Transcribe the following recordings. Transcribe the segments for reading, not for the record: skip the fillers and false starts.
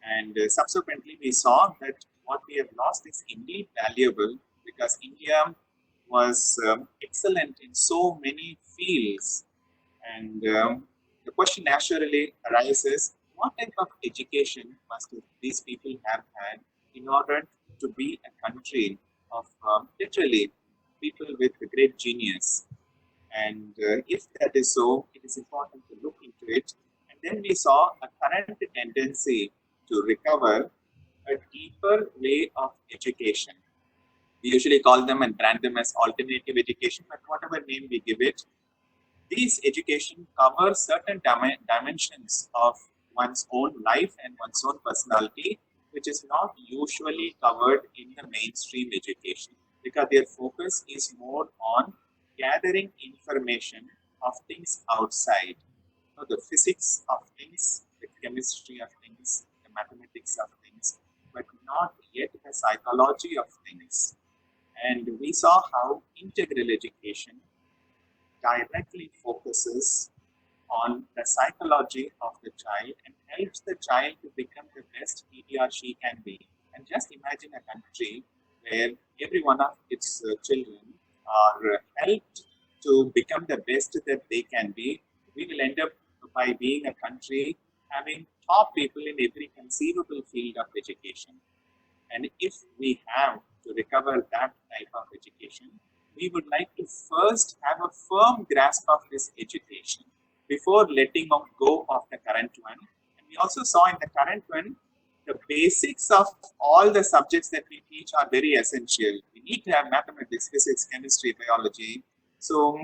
And subsequently, we saw that what we have lost is indeed valuable because India was excellent in so many fields. And the question naturally arises, what type of education must these people have had in order to be a country of literally people with great genius? And if that is so, it is important to look into it. And then we saw a current tendency to recover a deeper way of education. We usually call them and brand them as alternative education, but whatever name we give it, these education covers certain dimensions of one's own life and one's own personality, which is not usually covered in the mainstream education because their focus is more on gathering information of things outside. So the physics of things, the chemistry of things, the mathematics of things, but not yet the psychology of things. And we saw how integral education directly focuses on the psychology of the child and helps the child to become the best he or she can be. And just imagine a country where every one of its children are helped to become the best that they can be. We will end up by being a country having top people in every conceivable field of education. And if we have to recover that type of education, we would like to first have a firm grasp of this education before letting go of the current one. And we also saw in the current one, the basics of all the subjects that we teach are very essential. We need to have mathematics, physics, chemistry, biology. So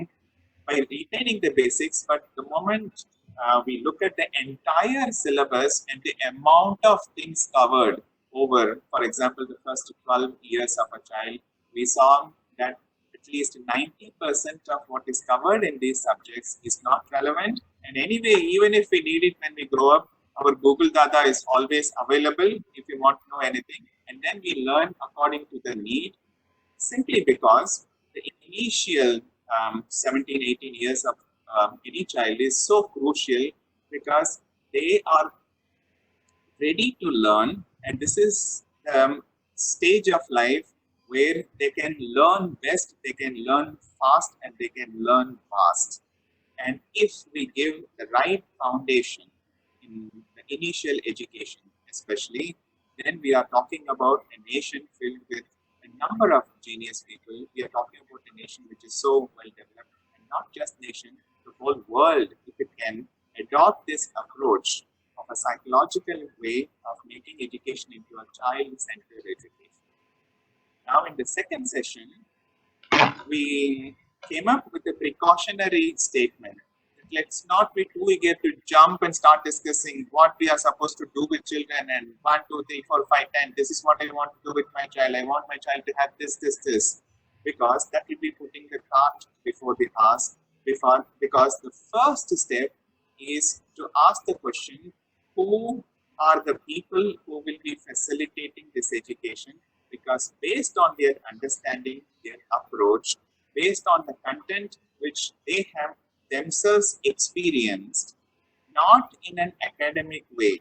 by retaining the basics, but the moment we look at the entire syllabus and the amount of things covered over, for example, the first 12 years of a child, we saw that at least 90% of what is covered in these subjects is not relevant. And anyway, even if we need it when we grow up, our Google Data is always available if you want to know anything. And then we learn according to the need, simply because the initial 17, 18 years of any child is so crucial because they are ready to learn, and this is the stage of life where they can learn best, they can learn fast, and they can learn fast. And if we give the right foundation in the initial education, especially, then we are talking about a nation filled with a number of genius people. We are talking about a nation which is so well developed, and not just nation, the whole world, if it can adopt this approach of a psychological way of making education into a child-centered education. Now, in the second session, we came up with a precautionary statement. Let's not be too eager to jump and start discussing what we are supposed to do with children and 1, 2, 3, 4, 5, 10. This is what I want to do with my child. I want my child to have this. Because that will be putting the cart before the horse. Because the first step is to ask the question, who are the people who will be facilitating this education? Because based on their understanding, their approach, based on the content which they have themselves experienced, not in an academic way.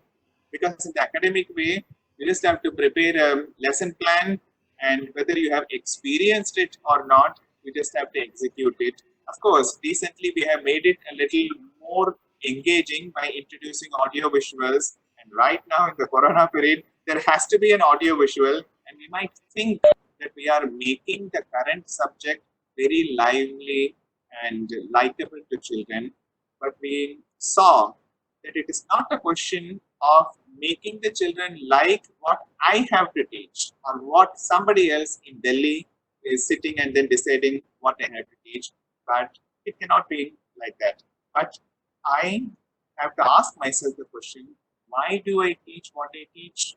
Because in the academic way, you just have to prepare a lesson plan, and whether you have experienced it or not, you just have to execute it. Of course, recently we have made it a little more engaging by introducing audio visuals, and right now in the corona period, there has to be an audio visual, and we might think that we are making the current subject very lively and likable to children, but we saw that it is not a question of making the children like what I have to teach or what somebody else in Delhi is sitting and then deciding what I have to teach, but it cannot be like that. But I have to ask myself the question, why do I teach what I teach?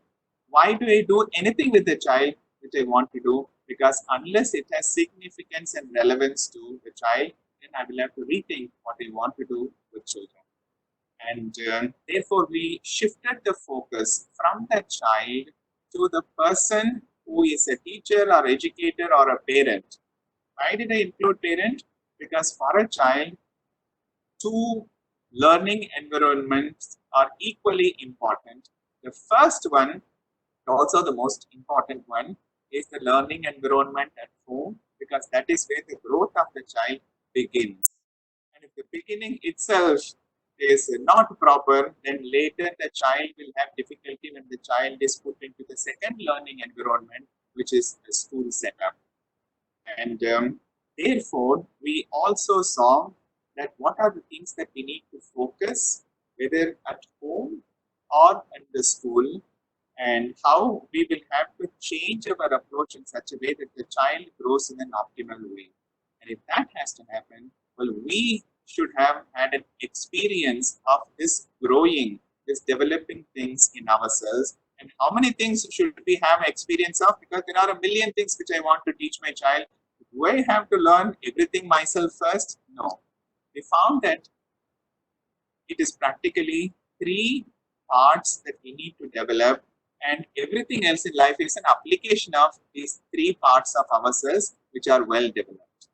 Why do I do anything with the child which I want to do? Because unless it has significance and relevance to the child, then I will have to rethink what I want to do with children. And therefore, we shifted the focus from the child to the person who is a teacher or educator or a parent. Why did I include parent? Because for a child, two learning environments are equally important. The first one, also the most important one, is the learning environment at home, because that is where the growth of the child begins. And if the beginning itself is not proper, then later the child will have difficulty when the child is put into the second learning environment, which is the school setup. And therefore, we also saw that what are the things that we need to focus, whether at home or in the school, and how we will have to change our approach in such a way that the child grows in an optimal way. And if that has to happen, well, we should have had an experience of this growing, this developing things in ourselves. And how many things should we have experience of? Because there are a million things which I want to teach my child. Do I have to learn everything myself first? No. We found that it is practically three parts that we need to develop, and everything else in life is an application of these three parts of ourselves which are well developed.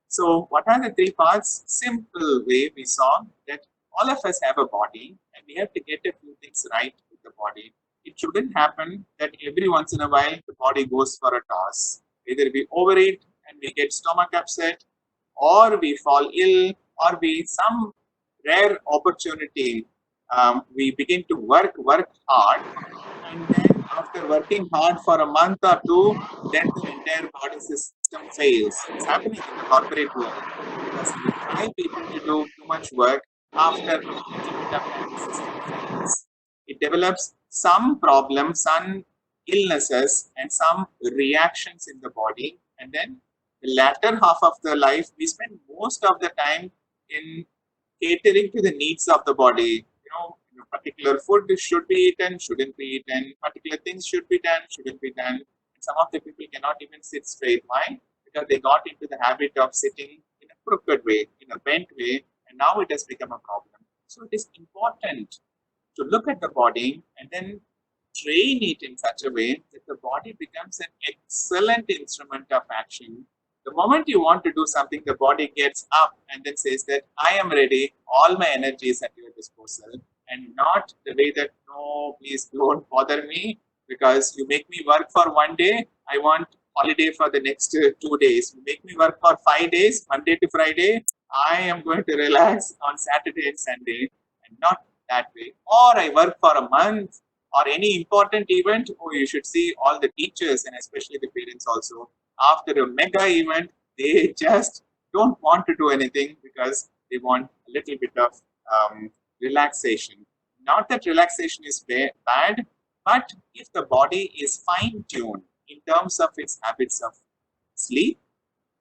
So what are the three parts? Simple way we saw that all of us have a body, and we have to get a few things right with the body. It shouldn't happen that every once in a while the body goes for a toss. Either we overeat and we get stomach upset, or we fall ill, or we some rare opportunity, we begin to work hard, and then after working hard for a month or two, then the entire body system fails. It's happening in the corporate world, because we try people to do too much work. After a little bit of time, the system fails. It develops some problems, some illnesses, and some reactions in the body, and then the latter half of the life, we spend most of the time in catering to the needs of the body. Particular food should be eaten, shouldn't be eaten. Particular things should be done, shouldn't be done. And some of the people cannot even sit straight. Why? Because they got into the habit of sitting in a crooked way, in a bent way, and now it has become a problem. So it is important to look at the body and then train it in such a way that the body becomes an excellent instrument of action. The moment you want to do something, the body gets up and then says that I am ready, all my energy is at your disposal, and not the way that no, please don't bother me because you make me work for one day, I want holiday for the next 2 days. You make me work for 5 days, Monday to Friday, I am going to relax on Saturday and Sunday, and not that way. Or I work for a month or any important event, oh, you should see all the teachers and especially the parents also. After a mega event, they just don't want to do anything because they want a little bit of relaxation. Not that relaxation is bad, but if the body is fine tuned in terms of its habits of sleep,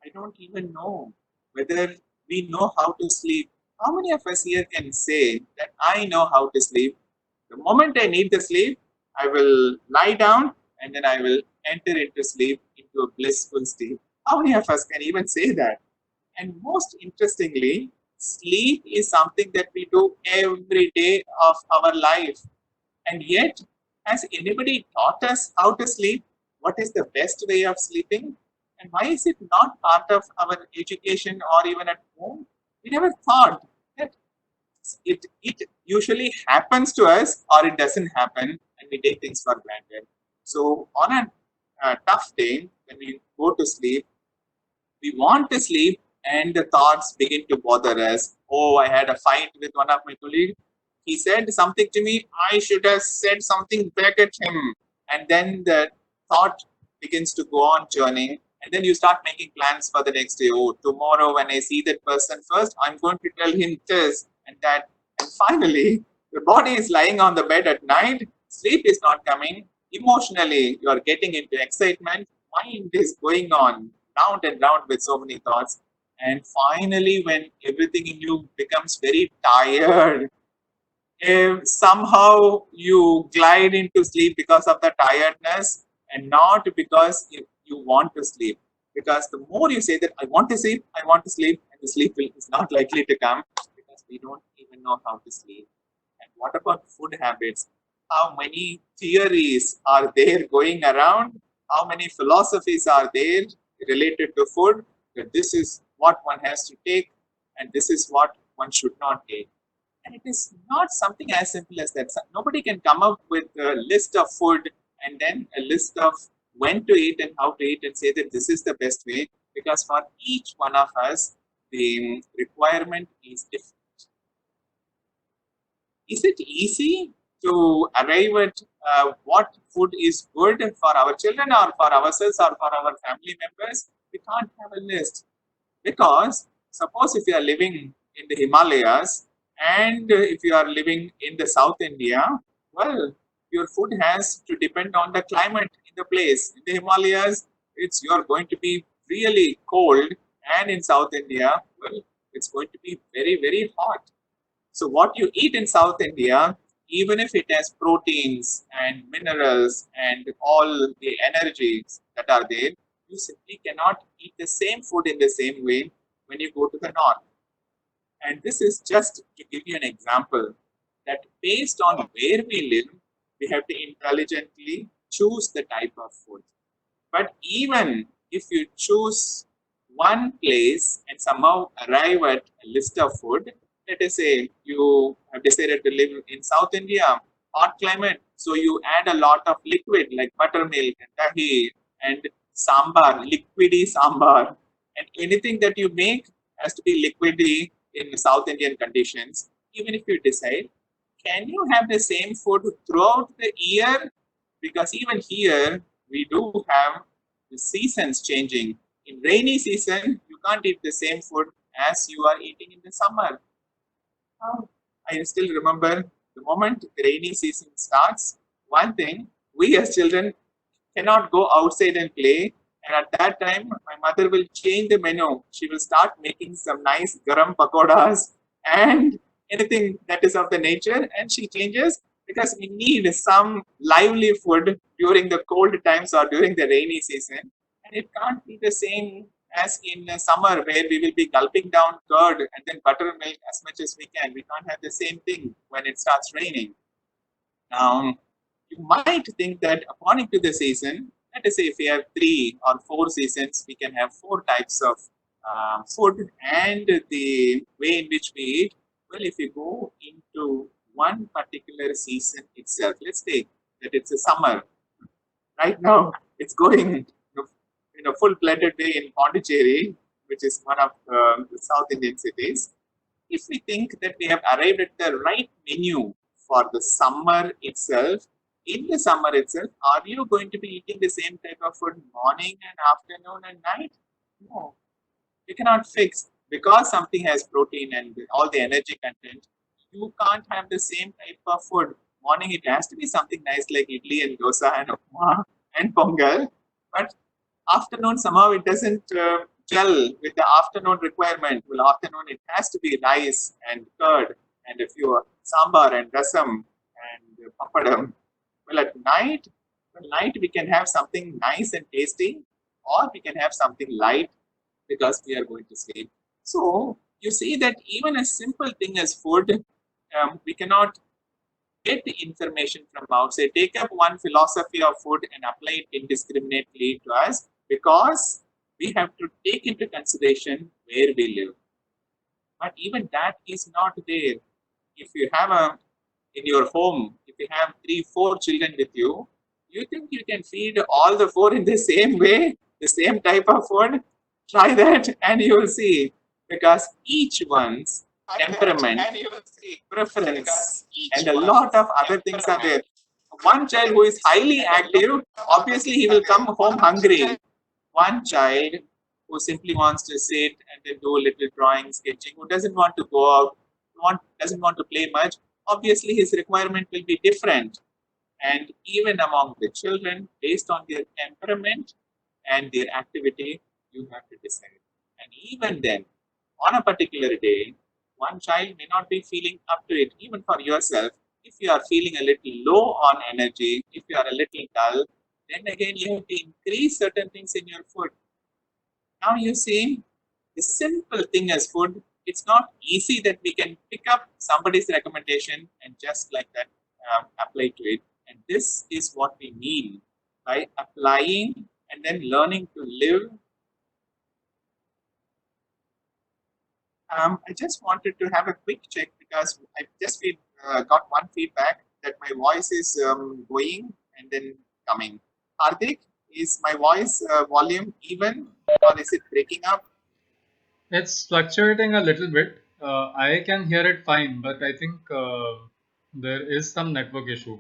I don't even know whether we know how to sleep. How many of us here can say that I know how to sleep? The moment I need the sleep, I will lie down and then I will enter into sleep, into a blissful state. How many of us can even say that? And most interestingly, sleep is something that we do every day of our life. And yet, has anybody taught us how to sleep? What is the best way of sleeping? And why is it not part of our education or even at home? We never thought that it usually happens to us or it doesn't happen and we take things for granted. So on a tough day, when we go to sleep, we want to sleep and the thoughts begin to bother us. Oh, I had a fight with one of my colleagues. He said something to me. I should have said something back at him. And then the thought begins to go on churning. And then you start making plans for the next day. Oh, tomorrow when I see that person first, I'm going to tell him this and that. And finally, the body is lying on the bed at night. Sleep is not coming. Emotionally, you are getting into excitement. Mind is going on round and round with so many thoughts. And finally, when everything in you becomes very tired, if somehow you glide into sleep because of the tiredness and not because you want to sleep. Because the more you say that I want to sleep, and the sleep is not likely to come because we don't even know how to sleep. And what about food habits? How many theories are there going around? How many philosophies are there related to food? That this is what one has to take and this is what one should not take. And it is not something as simple as that. Nobody can come up with a list of food and then a list of when to eat and how to eat and say that this is the best way, because for each one of us, the requirement is different. Is it easy to arrive at what food is good for our children or for ourselves or for our family members? We can't have a list, because suppose if you are living in the Himalayas and if you are living in the South India, well, your food has to depend on the climate in the place. In the Himalayas, it's you're going to be really cold, and in South India, well, it's going to be very, very hot. So what you eat in South India, even if it has proteins and minerals and all the energies that are there, you simply cannot eat the same food in the same way when you go to the north. And this is just to give you an example that based on where we live, we have to intelligently choose the type of food. But even if you choose one place and somehow arrive at a list of food, let us say you have decided to live in South India, hot climate, so you add a lot of liquid like buttermilk and dahi and sambar, liquidy sambar, and anything that you make has to be liquidy in South Indian conditions. Even if you decide, can you have the same food throughout the year? Because even here we do have the seasons changing. In rainy season, you can't eat the same food as you are eating in the summer. Now, I still remember the moment the rainy season starts, one thing, we as children cannot go outside and play. And at that time, my mother will change the menu. She will start making some nice garam pakoras and anything that is of the nature. And she changes because we need some lively food during the cold times or during the rainy season. And it can't be the same as in summer where we will be gulping down curd and then buttermilk as much as we can. We can't have the same thing when it starts raining. Now, you might think that according to the season, let us say if we have 3 or 4 seasons, we can have 4 types of food and the way in which we eat. Well, if you go into one particular season itself, let's say that it's a summer. Right now, it's going in a full-blooded way in Pondicherry, which is one of the South Indian cities. If we think that we have arrived at the right menu for the summer itself, in the summer itself, are you going to be eating the same type of food morning and afternoon and night? No, you cannot fix because something has protein and all the energy content. You can't have the same type of food. Morning, it has to be something nice like idli and dosa and upma and pongal. But afternoon, somehow it doesn't gel with the afternoon requirement. Well, afternoon, it has to be rice and curd and a few sambar and rasam and papadam. Well, at night we can have something nice and tasty, or we can have something light because we are going to sleep. So you see that even a simple thing as food, we cannot get the information from outside, take up one philosophy of food and apply it indiscriminately to us, because we have to take into consideration where we live. But even that is not there. If you have a in your home, if you have 3, 4 children with you, you think you can feed all the 4 in the same way, the same type of food? Try that and you will see. Because each one's temperament, preference, and a lot of other things are there. One child who is highly active, obviously he will come home hungry. One child who simply wants to sit and then do a little drawing, sketching, who doesn't want to go out, doesn't want to play much, obviously his requirement will be different. And even among the children, based on their temperament and their activity, you have to decide. And even then, on a particular day, one child may not be feeling up to it. Even for yourself, if you are feeling a little low on energy, if you are a little dull, then again you have to increase certain things in your food. Now you see, the simple thing as food, it's not easy that we can pick up somebody's recommendation and just like that apply to it. And this is what we mean by applying and then learning to live. I just wanted to have a quick check because I just got one feedback that my voice is going and then coming. Hardik, is my voice volume even or is it breaking up? It's fluctuating a little bit. I can hear it fine, but I think there is some network issue.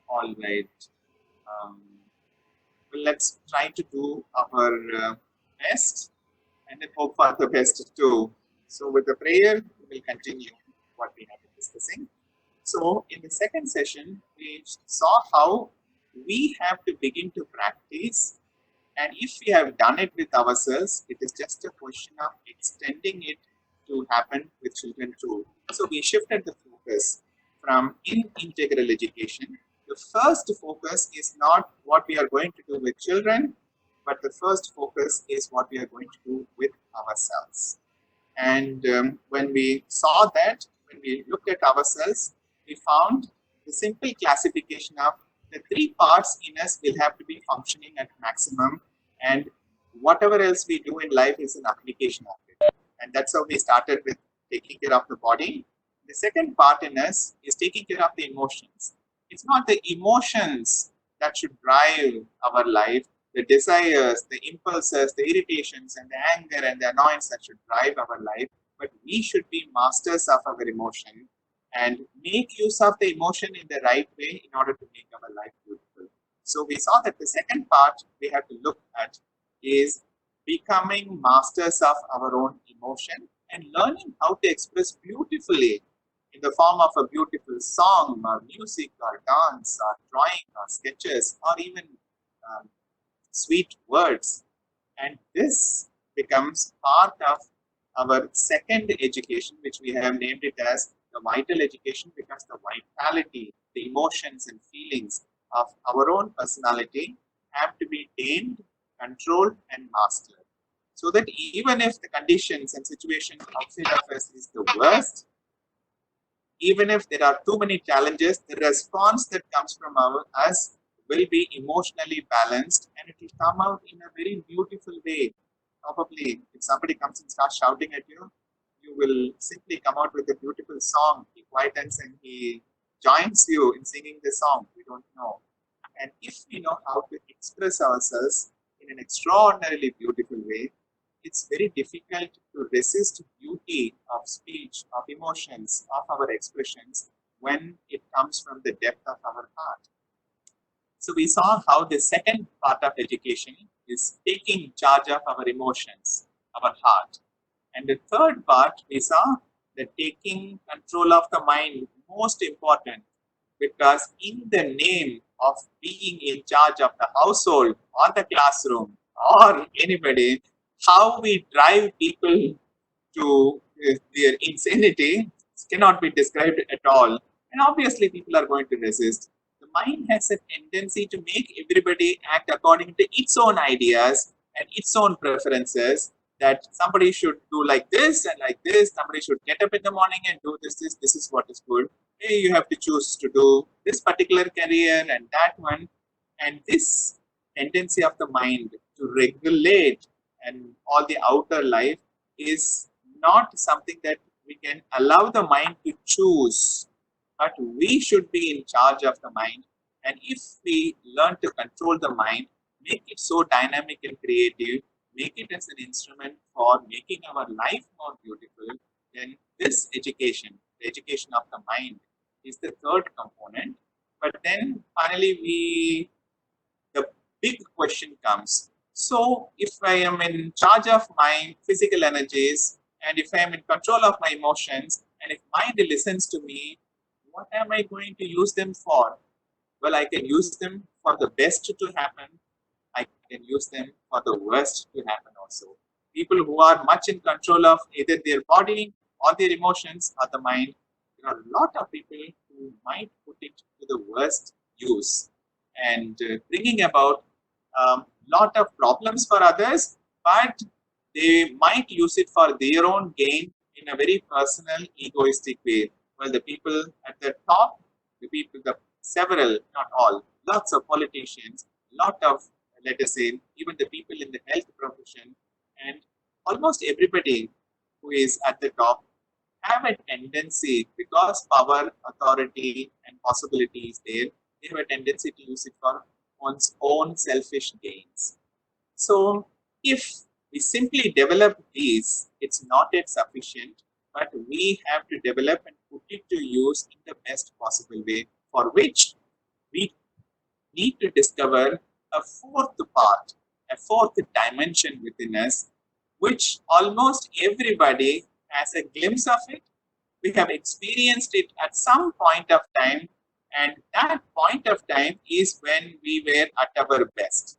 All right. Um, well, let's try to do our best and then hope for the best too. So, with the prayer, we will continue what we have been discussing. So, in the second session, we saw how we have to begin to practice. And if we have done it with ourselves, it is just a question of extending it to happen with children too. So we shifted the focus from in integral education. The first focus is not what we are going to do with children, but the first focus is what we are going to do with ourselves. And when we saw that, when we looked at ourselves, we found the simple classification of the three parts in us will have to be functioning at maximum, and whatever else we do in life is an application of it. And that's how we started with taking care of the body. The second part in us is taking care of the emotions. It's not the emotions that should drive our life, the desires, the impulses, the irritations, and the anger and the annoyance that should drive our life, but we should be masters of our emotion and make use of the emotion in the right way in order to make our life beautiful. So we saw that the second part we have to look at is becoming masters of our own emotion and learning how to express beautifully in the form of a beautiful song or music or dance or drawing or sketches or even um, sweet words. And this becomes part of our second education, which we have named it as the vital education, because the vitality, the emotions and feelings of our own personality have to be tamed, controlled, and mastered. So that even if the conditions and situations outside of us is the worst, even if there are too many challenges, the response that comes from us will be emotionally balanced and it will come out in a very beautiful way. Probably, if somebody comes and starts shouting at you, you will simply come out with a beautiful song. He quietens and he joins you in singing the song. We don't know. And if we know how to express ourselves in an extraordinarily beautiful way, it's very difficult to resist beauty of speech, of emotions, of our expressions when it comes from the depth of our heart. So we saw how the second part of education is taking charge of our emotions, our heart. And the third part we saw that taking control of the mind, most important, because in the name of being in charge of the household or the classroom or anybody, how we drive people to their insanity cannot be described at all. And obviously, people are going to resist. The mind has a tendency to make everybody act according to its own ideas and its own preferences. That somebody should do like this and like this. Somebody should get up in the morning and do this. This is what is good. Hey, you have to choose to do this particular career and that one. And this tendency of the mind to regulate and all the outer life is not something that we can allow the mind to choose, but we should be in charge of the mind. And if we learn to control the mind, make it so dynamic and creative, make it as an instrument for making our life more beautiful, then this education, the education of the mind, is the third component. But then finally, the big question comes. So, if I am in charge of my physical energies and if I am in control of my emotions and if mind listens to me, what am I going to use them for? Well, I can use them for the best to happen. I can use them for the worst to happen also. People who are much in control of either their body or their emotions or the mind, there are a lot of people who might put it to the worst use and bringing about lot of problems for others, but they might use it for their own gain in a very personal, egoistic way. Well, the people at the top, the people, the several, not all, lots of politicians, lot of, let us say, even the people in the health profession, and almost everybody who is at the top, have a tendency, because power, authority, and possibility is there, they have a tendency to use it for one's own selfish gains. So, if we simply develop these, it's not yet sufficient, but we have to develop and put it to use in the best possible way, for which we need to discover a fourth part, a fourth dimension within us, which almost everybody has a glimpse of it. We have experienced it at some point of time, and that point of time is when we were at our best.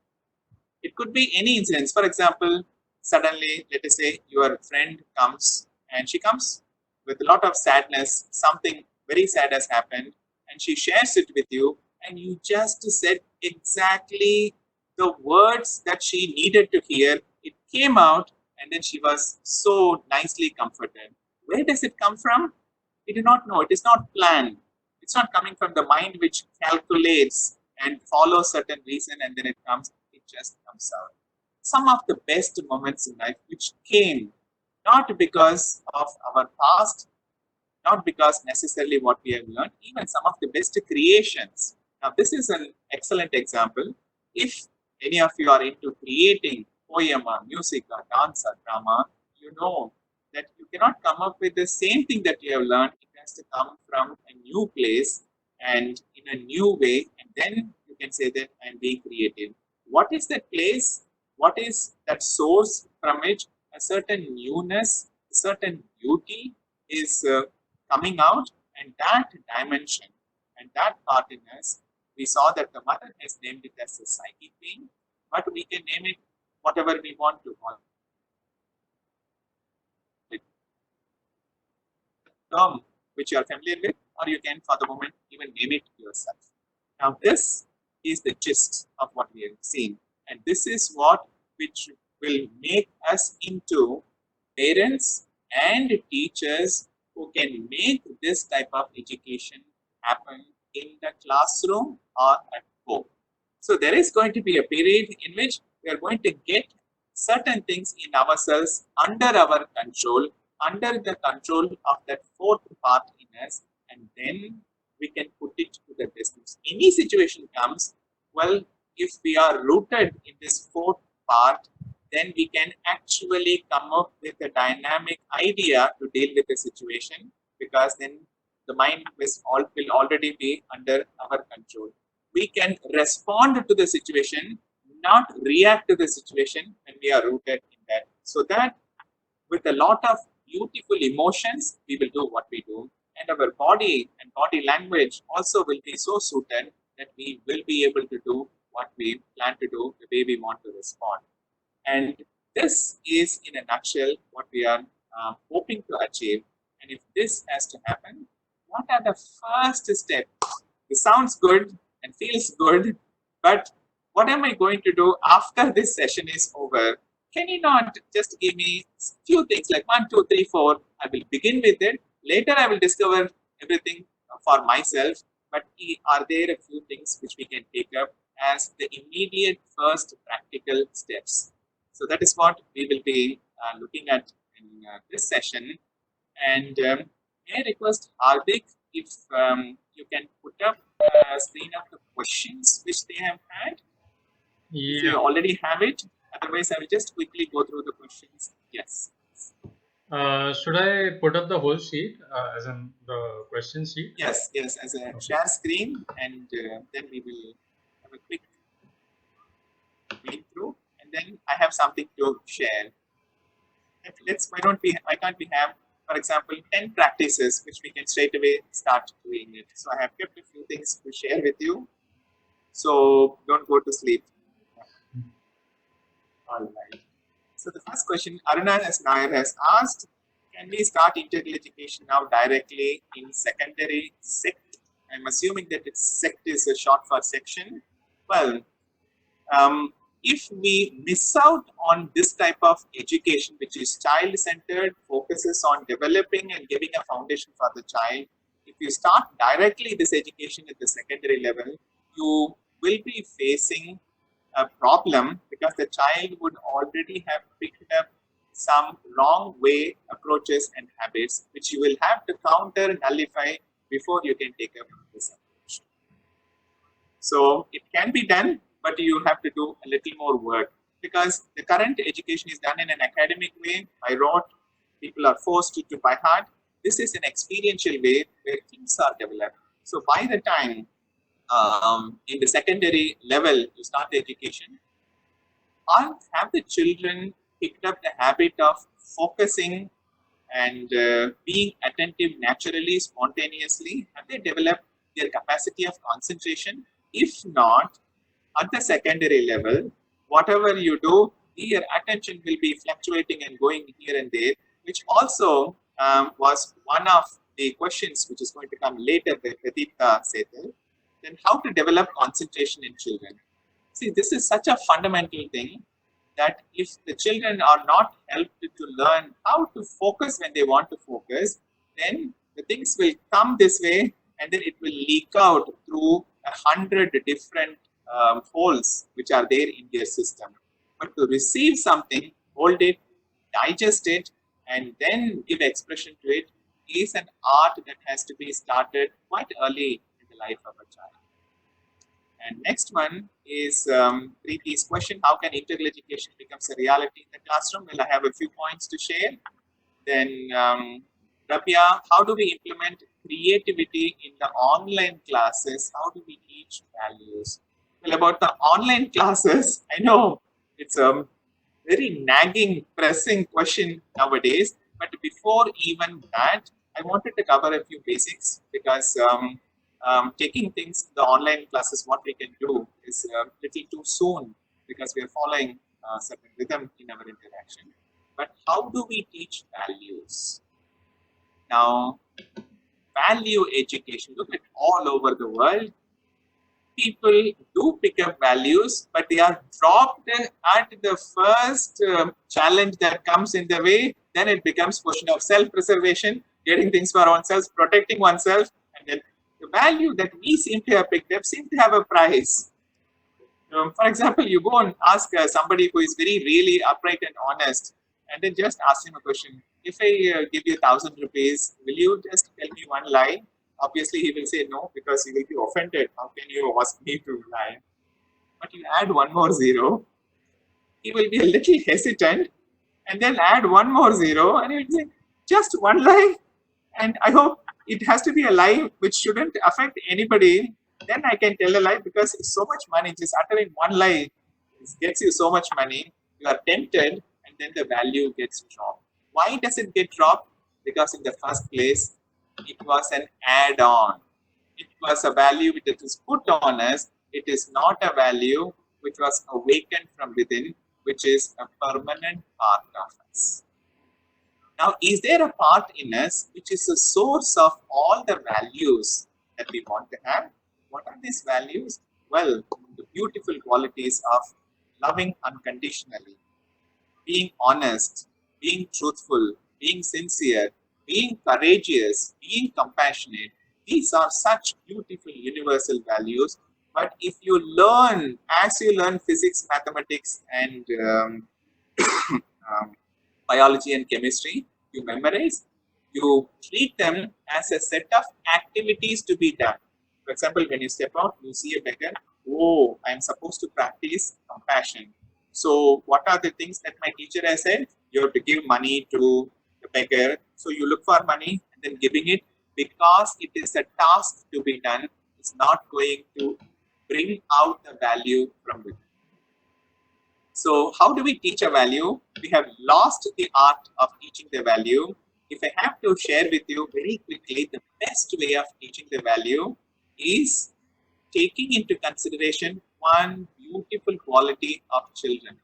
It could be any incidents. For example, suddenly, let us say your friend comes and she comes with a lot of sadness, something very sad has happened, and she shares it with you, and you just said exactly the words that she needed to hear. It came out, and then she was so nicely comforted. Where does it come from? We do not know. It is not planned. It's not coming from the mind which calculates and follows certain reason, and then it comes. It just comes out. Some of the best moments in life which came not because of our past, not because necessarily what we have learned, even some of the best creations. Now, this is an excellent example. If any of you are into creating poem or music or dance or drama, you know that you cannot come up with the same thing that you have learned. It has to come from a new place and in a new way, and then you can say that I'm being creative. What is that place? What is that source from which a certain newness, a certain beauty is coming out, and that dimension and that part in us, we saw that the mother has named it as a psychic being, but we can name it whatever we want to call it, term which you are familiar with, or you can for the moment even name it yourself. Now this is the gist of what we have seen, and this is what which will make us into parents and teachers who can make this type of education happen in the classroom or at home. So there is going to be a period in which we are going to get certain things in ourselves under our control, under the control of that fourth part in us, and then we can put it to the test. If any situation comes, well, if we are rooted in this fourth part, then we can actually come up with a dynamic idea to deal with the situation, because then the mind will already be under our control. We can respond to the situation, not react to the situation when we are rooted in that. So that with a lot of beautiful emotions, we will do what we do. And our body and body language also will be so suited that we will be able to do what we plan to do the way we want to respond. And this is, in a nutshell, what we are hoping to achieve. And if this has to happen, what are the first steps? It sounds good and feels good, but what am I going to do after this session is over? Can you not just give me few things like 1, 2, 3, 4? I will begin with it. Later, I will discover everything for myself. But are there a few things which we can take up as the immediate first practical steps? So that is what we will be looking at in this session. And may I request Hardik if you can put up a screen of the questions which they have had. If you Yeah. already have it, otherwise I will just quickly go through the questions. Yes. Should I put up the whole sheet, as in the question sheet? Yes, yes, as a Okay. share screen, and then we will have a quick read through, and then I have something to share. Let's why can't we have, for example, 10 practices which we can straight away start doing it. So I have kept a few things to share with you. So don't go to sleep. All right. So the first question Aruna S. Nair has asked, can we start integral education now directly in secondary sect? I'm assuming that it's sect is a short for section. Well, if we miss out on this type of education, which is child centered, focuses on developing and giving a foundation for the child, if you start directly this education at the secondary level, you will be facing a problem because the child would already have picked up some wrong way approaches and habits which you will have to counter nullify before you can take up this approach. So it can be done, but you have to do a little more work because the current education is done in an academic way by rote. People are forced to by heart. This is an experiential way where things are developed. So by the time in the secondary level you start the education, have the children picked up the habit of focusing and being attentive naturally, spontaneously? Have they developed their capacity of concentration? If not, at the secondary level, whatever you do, your attention will be fluctuating and going here and there, which also was one of the questions which is going to come later that Pratita said. Then how to develop concentration in children? See, this is such a fundamental thing that if the children are not helped to learn how to focus when they want to focus, then the things will come this way and then it will leak out through 100 different holes which are there in their system. But to receive something, hold it, digest it, and then give expression to it is an art that has to be started quite early in the life of a child. And next one is Preeti's question: how can integral education becomes a reality in the classroom? Well, I have a few points to share. Then Rabia, how do we implement creativity in the online classes? How do we teach values? Well, about the online classes, I know it's a very nagging, pressing question nowadays. But before even that, I wanted to cover a few basics because taking things the online classes, what we can do is a little too soon because we are following certain rhythm in our interaction. But how do we teach values? Now, value education, look at all over the world, people do pick up values, but they are dropped at the first challenge that comes in the way. Then it becomes question of self-preservation, getting things for oneself, protecting oneself, and then the value that we seem to have picked up seem to have a price. For example, you go and ask somebody who is very really upright and honest, and then just ask him a question. If I give you 1,000 rupees, will you just tell me one lie? Obviously, he will say no because he will be offended. How can you ask me to lie? But you add one more zero, he will be a little hesitant, and then add one more zero, and he will say, just one lie. And I hope it has to be a lie which shouldn't affect anybody. Then I can tell a lie because it's so much money. Just uttering one lie gets you so much money. You are tempted, and then the value gets dropped. Why does it get dropped? Because in the first place, it was an add-on. It was a value which is put on us. It is not a value which was awakened from within, which is a permanent part of us. Now, is there a part in us which is the source of all the values that we want to have? What are these values? Well, the beautiful qualities of loving unconditionally, being honest, being truthful, being sincere, being courageous, being compassionate. These are such beautiful universal values. But if you learn, as you learn physics, mathematics, and biology and chemistry, you memorize, you treat them as a set of activities to be done. For example, when you step out, you see a beggar, oh, I'm supposed to practice compassion. So, what are the things that my teacher has said? You have to give money to the beggar. So, you look for money and then giving it because it is a task to be done. It's not going to bring out the value from within. So, how do we teach a value? We have lost the art of teaching the value. If I have to share with you very quickly, the best way of teaching the value is taking into consideration one beautiful quality of children.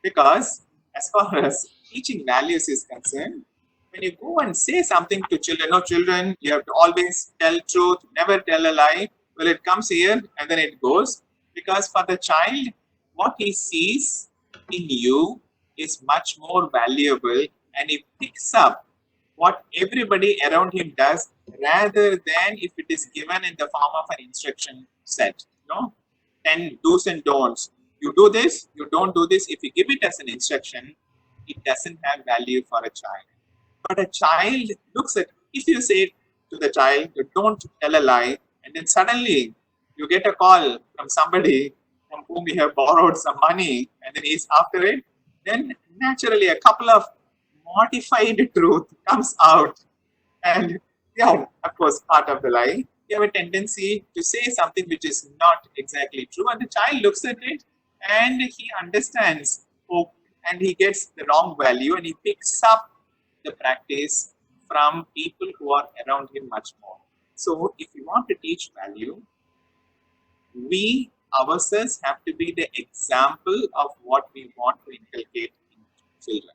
Because as far as teaching values is concerned, when you go and say something to children, no, children, you have to always tell truth, never tell a lie. Well, it comes here and then it goes. Because for the child, what he sees in you is much more valuable, and he picks up what everybody around him does rather than if it is given in the form of an instruction set. 10 do's and don'ts. You do this, you don't do this. If you give it as an instruction, it doesn't have value for a child. But a child looks at, if you say to the child, you don't tell a lie, and then suddenly you get a call from somebody from whom you have borrowed some money, and then he's after it, then naturally a couple of modified truth comes out. And yeah, of course, part of the lie. You have a tendency to say something which is not exactly true, and the child looks at it and he understands, oh, and he gets the wrong value, and he picks up the practice from people who are around him much more. So, if you want to teach value, we ourselves have to be the example of what we want to inculcate in children.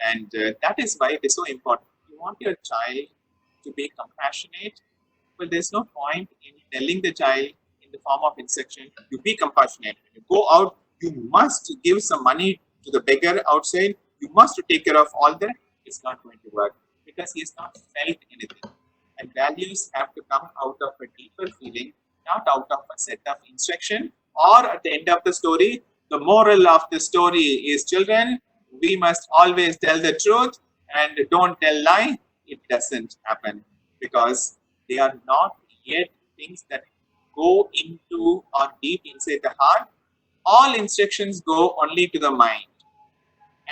And that is why it is so important. You want your child to be compassionate, but there's no point in telling the child in the form of instruction, you be compassionate. When you go out, you must give some money to the beggar outside. You must take care of all that. It's not going to work because he has not felt anything. And values have to come out of a deeper feeling, not out of a set of instruction. Or at the end of the story, the moral of the story is, children, we must always tell the truth and don't tell lie. It doesn't happen because they are not yet things that go into or deep inside the heart. All instructions go only to the mind,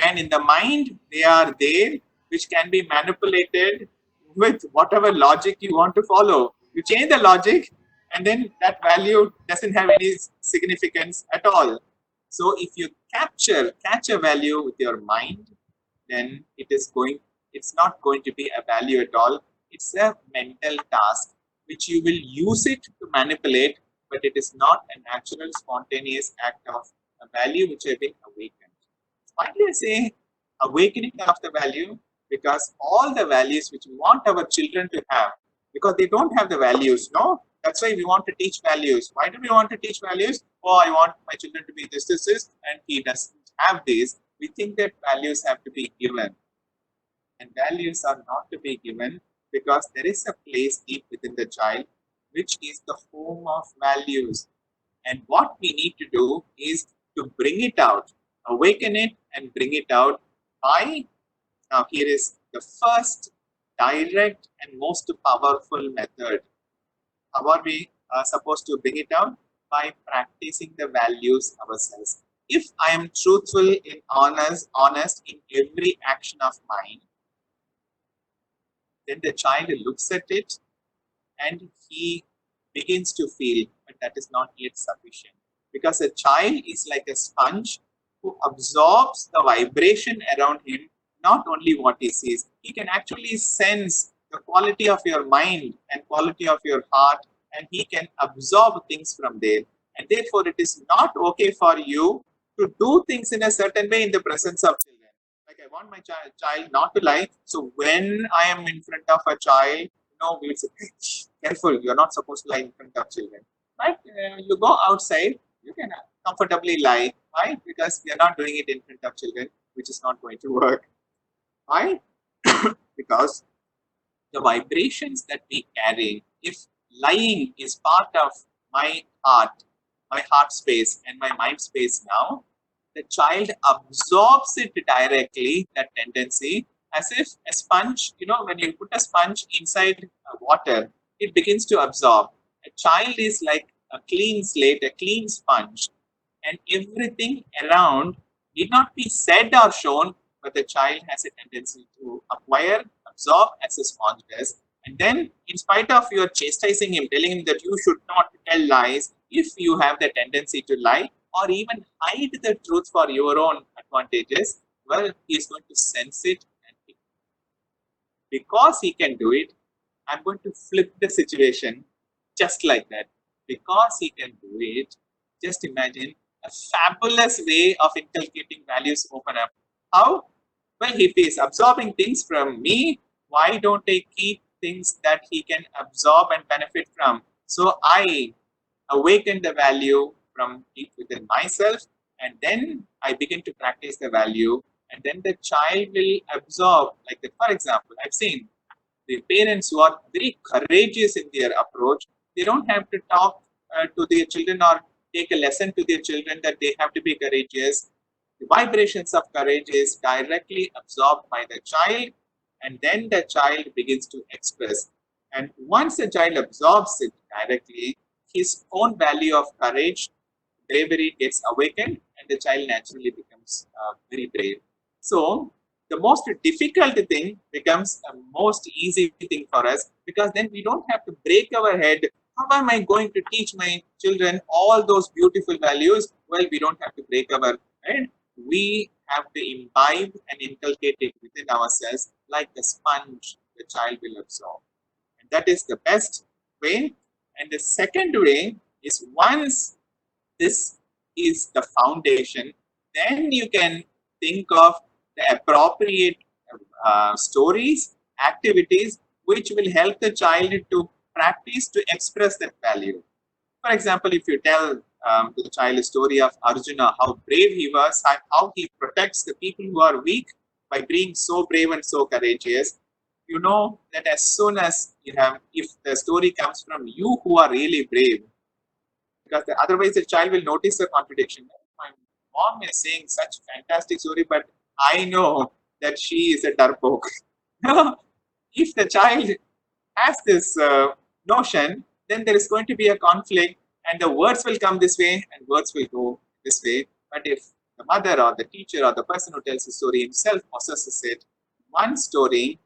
and in the mind they are there, which can be manipulated with whatever logic you want to follow. You change the logic, and then that value doesn't have any significance at all. So if you catch a value with your mind, then it's not going to be a value at all. It's a mental task which you will use it to manipulate, but it is not a natural spontaneous act of a value which have been awakened. Why do I say awakening of the value? Because all the values which we want our children to have, because they don't have the values, no? That's why we want to teach values. Why do we want to teach values? Oh, I want my children to be this, and he doesn't have these. We think that values have to be given. And values are not to be given because there is a place deep within the child which is the home of values. And what we need to do is to bring it out, awaken it and bring it out by, now here is the first direct and most powerful method. How are we supposed to bring it out? By practicing the values ourselves. If I am truthful and honest in every action of mine, then the child looks at it and he begins to feel, but that is not yet sufficient. Because a child is like a sponge who absorbs the vibration around him, not only what he sees. He can actually sense the quality of your mind and quality of your heart, and he can absorb things from there. And therefore, it is not okay for you to do things in a certain way in the presence of children. Like, I want my child not to lie. So when I am in front of a child, we will say, careful, you're not supposed to lie in front of children. Right? You go outside, you can comfortably lie. Why? Because we are not doing it in front of children, which is not going to work. Why? Because the vibrations that we carry, if lying is part of my heart space and my mind space now, the child absorbs it directly, that tendency, as if a sponge, when you put a sponge inside water, it begins to absorb. A child is like a clean slate, a clean sponge, and everything around need not be said or shown, but the child has a tendency to acquire, absorb as a sponge does. And then, in spite of your chastising him, telling him that you should not tell lies, if you have the tendency to lie or even hide the truth for your own advantages, well, he is going to sense it. And because he can do it, I'm going to flip the situation just like that. Because he can do it, just imagine a fabulous way of inculcating values open up. How? Well, if he is absorbing things from me, why don't I keep things that he can absorb and benefit from? So I awaken the value from deep within myself, and then I begin to practice the value, and then the child will absorb. Like that, for example, I've seen the parents who are very courageous in their approach. They don't have to talk to their children or take a lesson to their children that they have to be courageous. The vibrations of courage is directly absorbed by the child, and then the child begins to express. And once the child absorbs it directly, his own value of courage, bravery gets awakened, and the child naturally becomes very brave. So, the most difficult thing becomes a most easy thing for us, because then we don't have to break our head. How am I going to teach my children all those beautiful values? Well, we don't have to break our head. We have to imbibe and inculcate it within ourselves like the sponge the child will absorb. And that is the best way. And the second way is, once this is the foundation, then you can think of the appropriate stories, activities which will help the child to practice to express that value. For example, if you tell the child a story of Arjuna, how brave he was, how he protects the people who are weak by being so brave and so courageous, you know that as soon as you have, if the story comes from you who are really brave, because otherwise the child will notice the contradiction. My mom is saying such fantastic story, but I know that she is a darpoke. If the child has this notion, then there is going to be a conflict, and the words will come this way and words will go this way. But if the mother or the teacher or the person who tells the story himself possesses it, one story,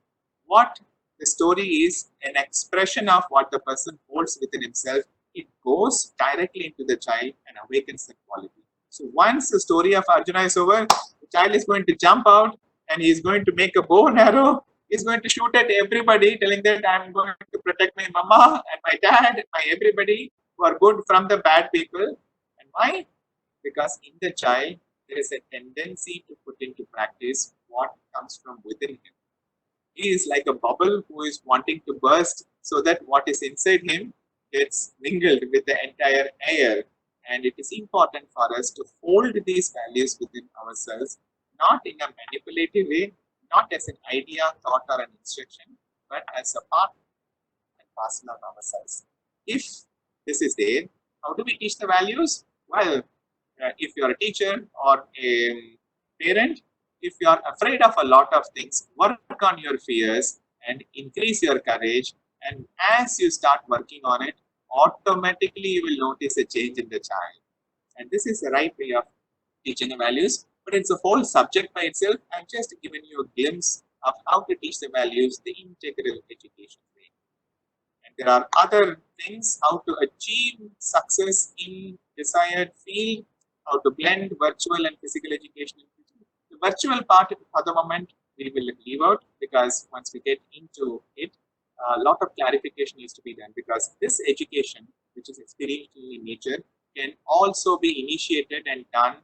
what the story is an expression of what the person holds within himself, it goes directly into the child and awakens the quality. So once the story of Arjuna is over, the child is going to jump out and he is going to make a bow and arrow. He's going to shoot at everybody, telling that I'm going to protect my mama and my dad, my everybody who are good from the bad people. And why? Because in the child there is a tendency to put into practice what comes from within him. He is like a bubble who is wanting to burst, so that what is inside him gets mingled with the entire air. And it is important for us to hold these values within ourselves, not in a manipulative way, not as an idea, thought, or an instruction, but as a part and parcel of ourselves. If this is there, how do we teach the values? Well, if you are a teacher or a parent, if you are afraid of a lot of things, work on your fears and increase your courage. And as you start working on it, automatically you will notice a change in the child. And this is the right way of teaching the values, but it's a whole subject by itself. I've just given you a glimpse of how to teach the values the integral education way. And there are other things, how to achieve success in desired field, how to blend virtual and physical education. The virtual part for the moment we will leave out, because once we get into it, a lot of clarification needs to be done, because this education, which is experiential in nature, can also be initiated and done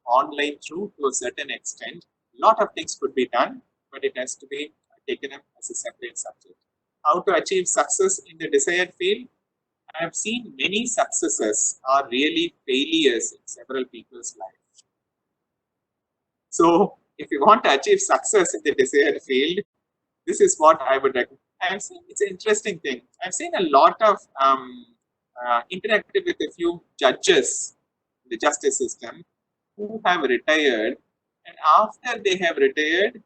online through to a certain extent. A lot of things could be done, but it has to be taken up as a separate subject. How to achieve success in the desired field? I have seen many successes are really failures in several people's lives. So, if you want to achieve success in the desired field, this is what I would recommend. I've seen, it's an interesting thing. I've seen a lot of interacted with a few judges in the justice system who have retired, and after they have retired,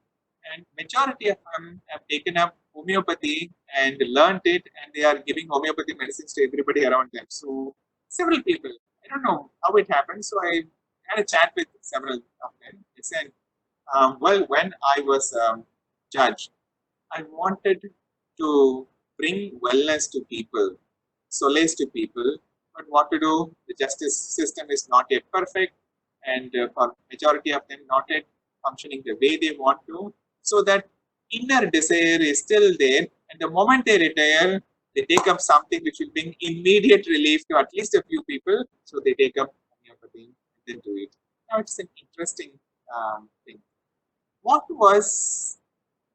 and majority of them have taken up homeopathy and learned it, and they are giving homeopathy medicines to everybody around them. So several people, I don't know how it happened. So I had a chat with several of them. They said, well, when I was judge, I wanted to bring wellness to people, solace to people, but what to do? The justice system is not yet perfect, and for majority of them, not yet functioning the way they want to. So that inner desire is still there, and the moment they retire, they take up something which will bring immediate relief to at least a few people. So they take up homeopathy and then do it. Now it's an interesting thing. What was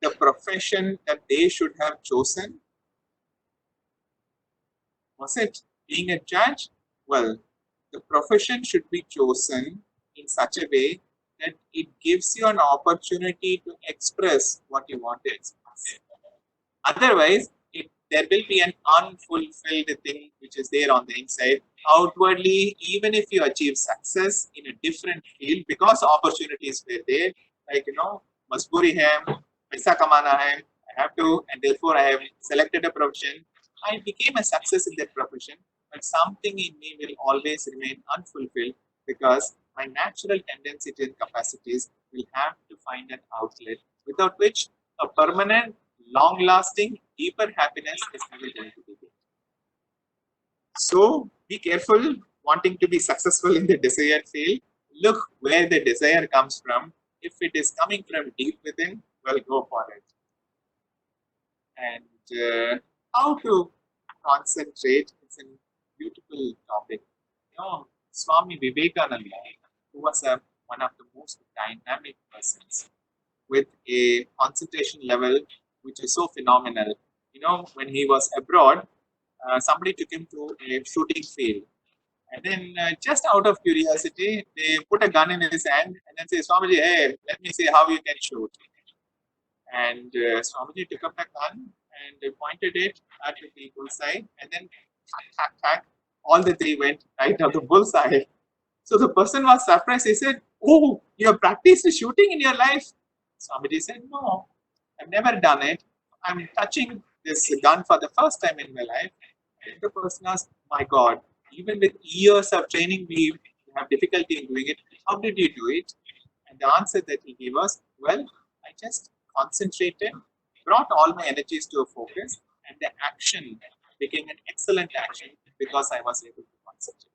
the profession that they should have chosen? Was it being a judge? Well, the profession should be chosen in such a way that it gives you an opportunity to express what you want to express. Otherwise, it there will be an unfulfilled thing which is there on the inside. Outwardly, even if you achieve success in a different field, because opportunities were there, like मजबूरी है, पैसा कमाना है, I have to, and therefore I have selected a profession. I became a success in that profession, but something in me will always remain unfulfilled because my natural tendency and capacities will have to find an outlet without which a permanent, long lasting, deeper happiness is never going to be there. So be careful wanting to be successful in the desired field. Look where the desire comes from. If it is coming from deep within, well, go for it. And how to concentrate, it's a beautiful topic. Swami Vivekananda, who was one of the most dynamic persons with a concentration level which is so phenomenal. When he was abroad, somebody took him to a shooting field. And then, just out of curiosity, they put a gun in his hand and then say, Swamiji, hey, let me see how you can shoot. And Swamiji took up the gun and pointed it at the bullseye, and then tack, all the three went right at the bullseye. So the person was surprised. He said, oh, you have practiced shooting in your life? Swamiji said, no, I've never done it. I'm touching this gun for the first time in my life. And the person asked, my God, even with years of training, we have difficulty in doing it. How did you do it? And the answer that he gave us, well, I just concentrated, brought all my energies to a focus, and the action became an excellent action because I was able to concentrate.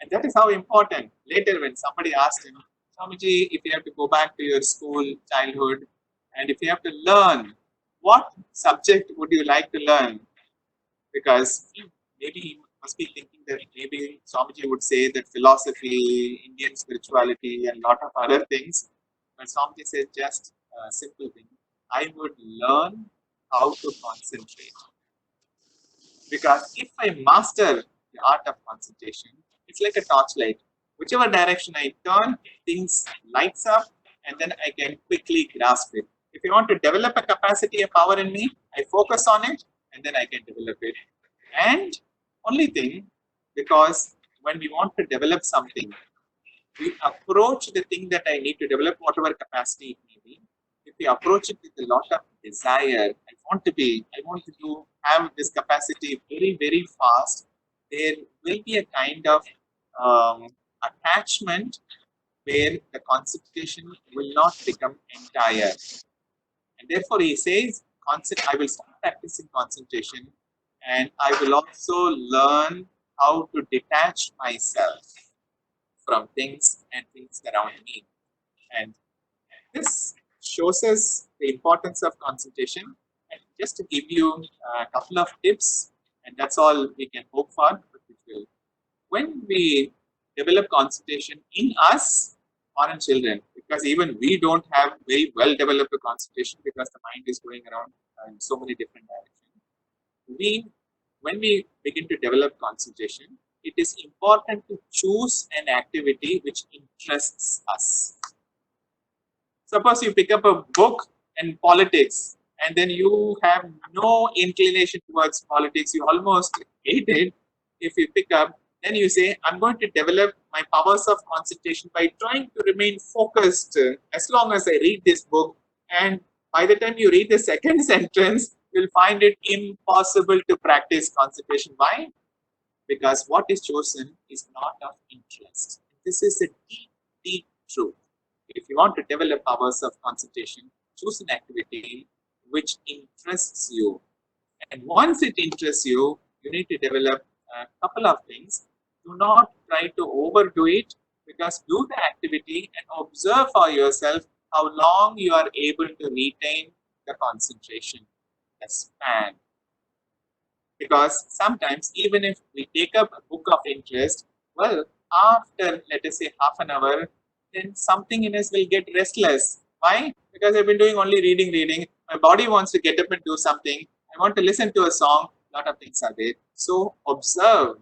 And that is how important. Later, when somebody asked him, Swamiji, if you have to go back to your school childhood, and if you have to learn, what subject would you like to learn? Because maybe he must be thinking that maybe Swamiji would say that philosophy, Indian spirituality, and a lot of other things. But Swamiji said just a simple thing. I would learn how to concentrate. Because if I master the art of concentration, it's like a torchlight. Whichever direction I turn, things lights up, and then I can quickly grasp it. If you want to develop a capacity, a power in me, I focus on it, and then I can develop it. And only thing, because when we want to develop something, we approach the thing that I need to develop, whatever capacity it may be. If we approach it with a lot of desire, I want to have this capacity very, very fast, there will be a kind of attachment where the concentration will not become entire. And therefore, he says, I will start practicing concentration, and I will also learn how to detach myself from things and things around me. And this shows us the importance of concentration. And just to give you a couple of tips, and that's all we can hope for, but when we develop concentration in us or in children, because even we don't have very well developed concentration because the mind is going around in so many different directions. When we begin to develop concentration, it is important to choose an activity which interests us. Suppose you pick up a book in politics and then you have no inclination towards politics, you almost hate it. If you pick up, then you say, I'm going to develop my powers of concentration by trying to remain focused as long as I read this book. And by the time you read the second sentence, you'll find it impossible to practice concentration. Why? Because what is chosen is not of interest. This is a deep, deep truth. If you want to develop powers of concentration, choose an activity which interests you. And once it interests you, you need to develop a couple of things. Do not try to overdo it, because do the activity and observe for yourself how long you are able to retain the concentration, the span. Because sometimes, even if we take up a book of interest, well, after, let us say, half an hour, then something in us will get restless. Why? Because I've been doing only reading. My body wants to get up and do something. I want to listen to a song. A lot of things are there. So observe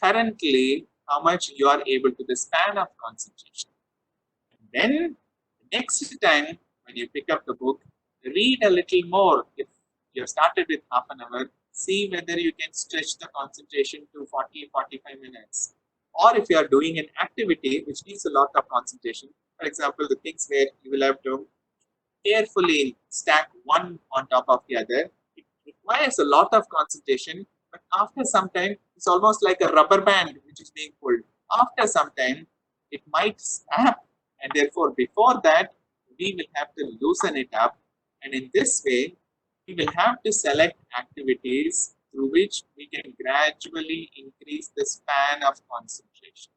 currently how much you are able to the span of concentration. And then next time when you pick up the book, read a little more. If You have started with half an hour. See whether you can stretch the concentration to 40-45 minutes. Or if you are doing an activity which needs a lot of concentration, for example, the things where you will have to carefully stack one on top of the other, it requires a lot of concentration, but after some time, it's almost like a rubber band which is being pulled. After some time, it might snap, and therefore, before that, we will have to loosen it up. And in this way, we will have to select activities through which we can gradually increase the span of concentration.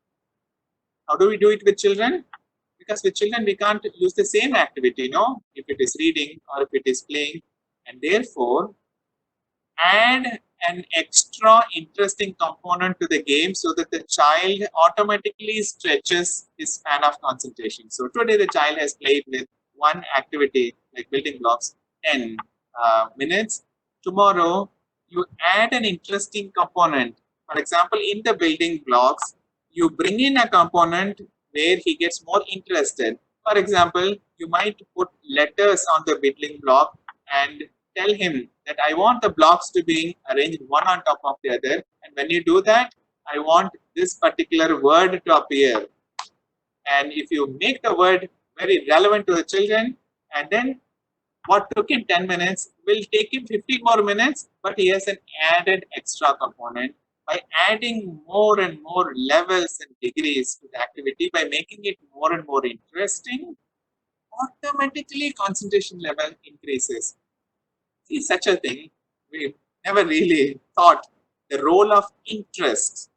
How do we do it with children? Because with children, we can't use the same activity, no? If it is reading or if it is playing, and therefore add an extra interesting component to the game so that the child automatically stretches his span of concentration. So today the child has played with one activity like building blocks 10 minutes. Tomorrow you add an interesting component. For example, in the building blocks, you bring in a component where he gets more interested. For example, you might put letters on the building block and tell him that I want the blocks to be arranged one on top of the other. And when you do that, I want this particular word to appear. And if you make the word very relevant to the children, and then what took him 10 minutes will take him 15 more minutes, but he has an added extra component. By adding more and more levels and degrees to the activity, by making it more and more interesting, automatically concentration level increases. See, such a thing, we never really thought the role of interest,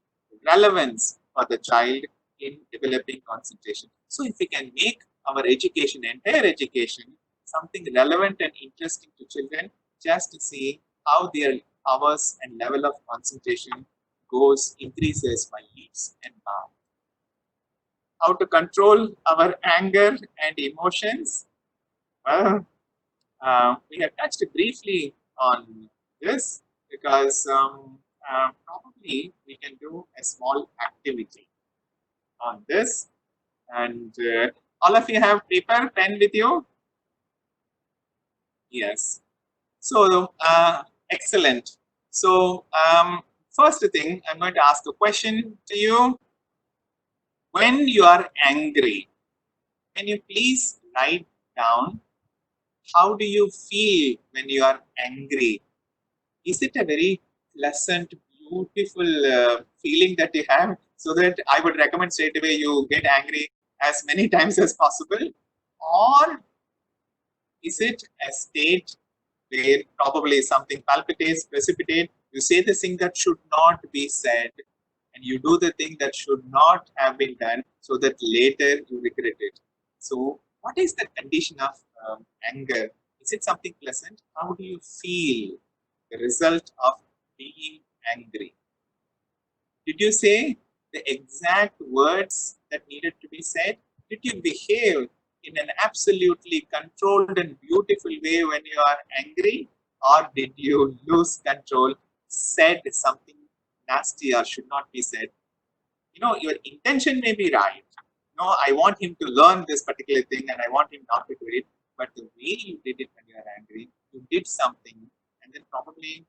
relevance for the child in developing concentration. So, if we can make our education, entire education, something relevant and interesting to children, just to see how their powers and level of concentration increases by leaps and bounds. How to control our anger and emotions? Well, we have touched briefly on this because probably we can do a small activity on this. And all of you have paper, pen with you? Yes. So, excellent. So, first thing, I'm going to ask a question to you. When you are angry, can you please write down how do you feel when you are angry? Is it a very pleasant, beautiful feeling that you have? So that I would recommend straight away you get angry as many times as possible. Or is it a state where probably something palpitates, precipitate, you say the thing that should not be said, and you do the thing that should not have been done, so that later you regret it. So, what is the condition of anger? Is it something pleasant? How do you feel the result of being angry? Did you say the exact words that needed to be said? Did you behave in an absolutely controlled and beautiful way when you are angry? Or did you lose control, said something nasty or should not be said? You know, your intention may be right. No, I want him to learn this particular thing and I want him not to do it. But the way you did it when you are angry, you did something and then probably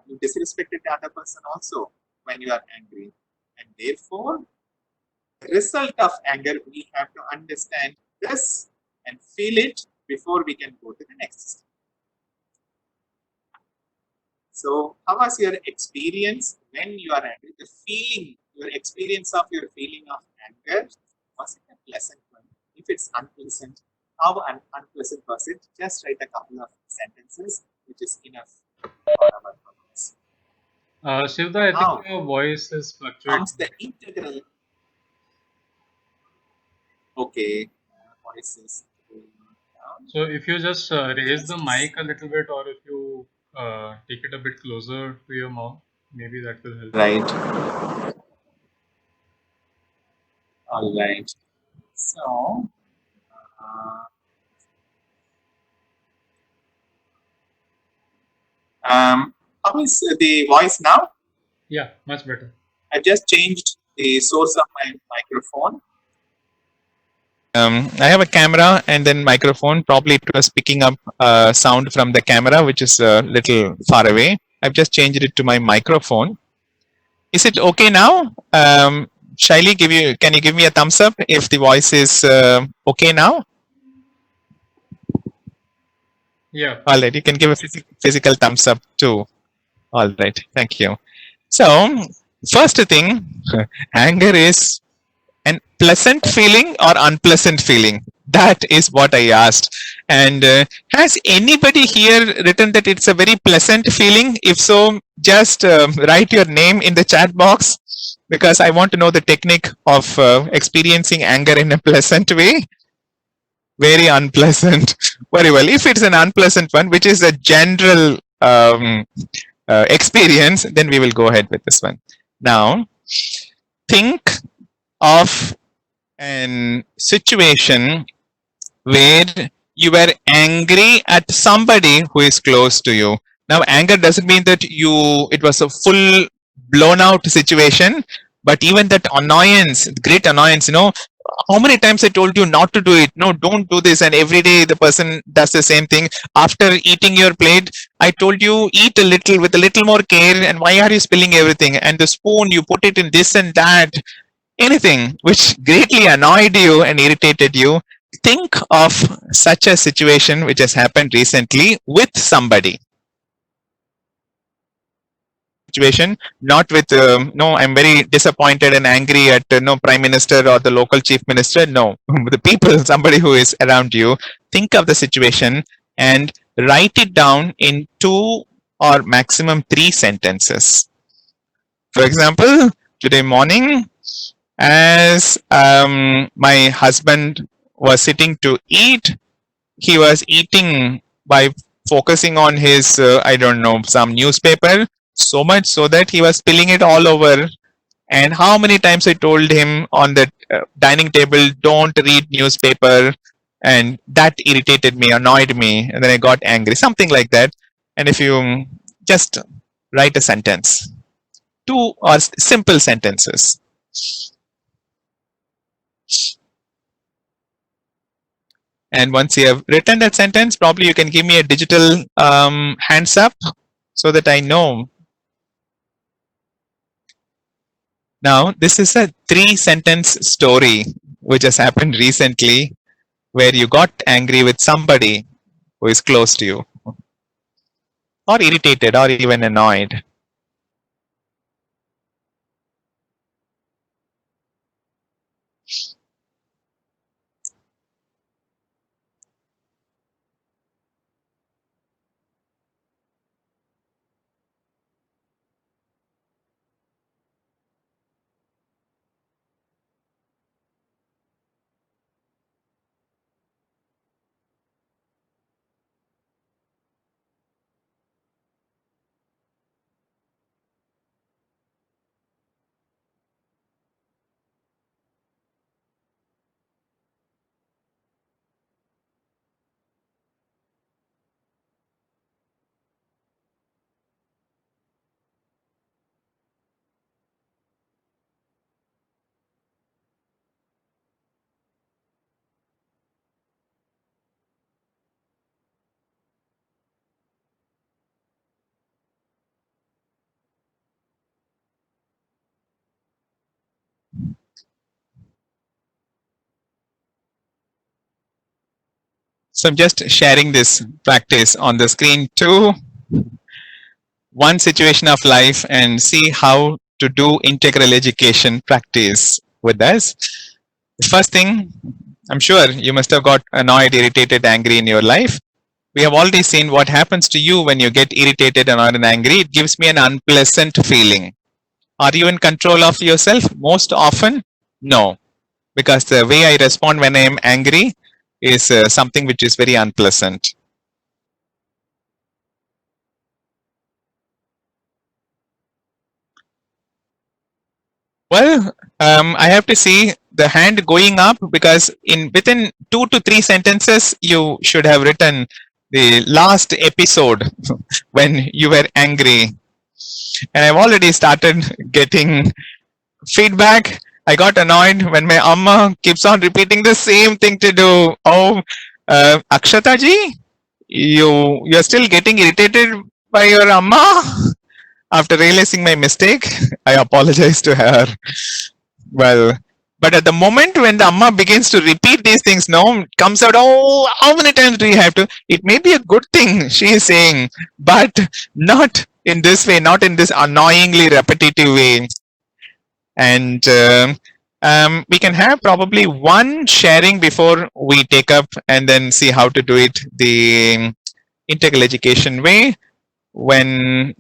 you disrespected the other person also when you are angry. And therefore, the result of anger, we have to understand this and feel it before we can go to the next step. So, how was your experience when you are angry? The feeling, your experience of your feeling of anger, was it a pleasant one? If it's unpleasant, how unpleasant was it? Just write a couple of sentences, which is enough for our purpose. Shivda, I Now think your voice is comes fluctuating. the integral. Okay, voice is going down. So if you just raise the Just a mic a little bit, or if you take it a bit closer to your mouth, maybe that will help. right. All right. So, how is the voice now? Yeah, much better. I just changed the source of my microphone. I have a camera and then microphone. Probably it was picking up sound from the camera, which is a little far away. I've just changed it to my microphone. Is it okay now? Shaili, can you give me a thumbs up if the voice is okay now? Yeah. All right, you can give a physical thumbs up too. All right, thank you. So, first thing, anger is an pleasant feeling or unpleasant feeling? That is what I asked. And has anybody here written that it's a very pleasant feeling? If so, just write your name in the chat box, because I want to know the technique of experiencing anger in a pleasant way. Very unpleasant. Very well. If it's an unpleasant one, which is a general experience, then we will go ahead with this one. Now, think of an situation where you were angry at somebody who is close to you. Now, anger doesn't mean that it was a full blown out situation, but even that annoyance, great annoyance, how many times I told you not to do it? No, don't do this. And every day the person does the same thing. After eating your plate, I told you eat a little with a little more care. And why are you spilling everything? And the spoon, you put it in this and that. Anything which greatly annoyed you and irritated you. Think of such a situation which has happened recently with somebody. Situation, not with no, I'm very disappointed and angry at no prime minister or the local chief minister. No, the people, somebody who is around you. Think of the situation and write it down in 2 or maximum 3 sentences. For example, today morning, as my husband was sitting to eat, he was eating by focusing on his I don't know, some newspaper, so much so that he was spilling it all over. And how many times I told him on the dining table, don't read newspaper, and that irritated me, annoyed me, and then I got angry, something like that. And if you just write a sentence, 2 or simple sentences. And once you have written that sentence, probably you can give me a digital hands up so that I know. Now, this is a 3-sentence story which has happened recently where you got angry with somebody who is close to you, or irritated, or even annoyed. So I'm just sharing this practice on the screen to one situation of life and see how to do integral education practice with us. The first thing, I'm sure you must have got annoyed, irritated, angry in your life. We have already seen what happens to you when you get irritated, annoyed, and angry. It gives me an unpleasant feeling. Are you in control of yourself? Most often, no, because the way I respond when I am angry is something which is very unpleasant. Well, I have to see the hand going up, because within 2 to 3 sentences you should have written the last episode when you were angry. And I've already started getting feedback. I got annoyed when my amma keeps on repeating the same thing to do. Oh, Akshata ji, you're still getting irritated by your amma? After realizing my mistake, I apologize to her. Well, but at the moment when the amma begins to repeat these things, no, it comes out, oh, how many times do you have to? It may be a good thing, she is saying, but not in this way, not in this annoyingly repetitive way. And we can have probably one sharing before we take up and then see how to do it the integral education way. When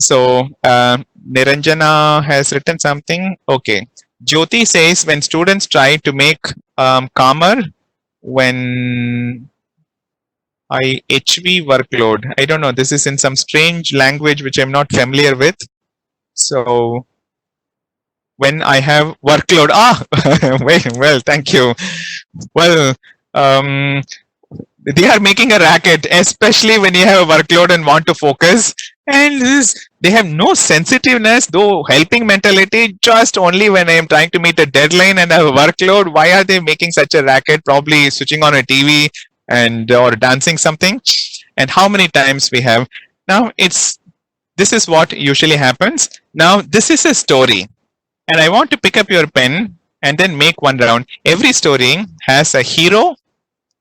Niranjana has written something. Okay, Jyoti says when students try to make calmer when HV workload. I don't know. This is in some strange language which I'm not familiar with. So when I have workload, well, thank you. Well, they are making a racket, especially when you have a workload and want to focus. And they have no sensitiveness, though helping mentality, just only when I am trying to meet a deadline and have a workload. Why are they making such a racket? Probably switching on a TV and or dancing something. And how many times we have now? This is what usually happens. Now this is a story, and I want to pick up your pen and then make one round. Every story has a hero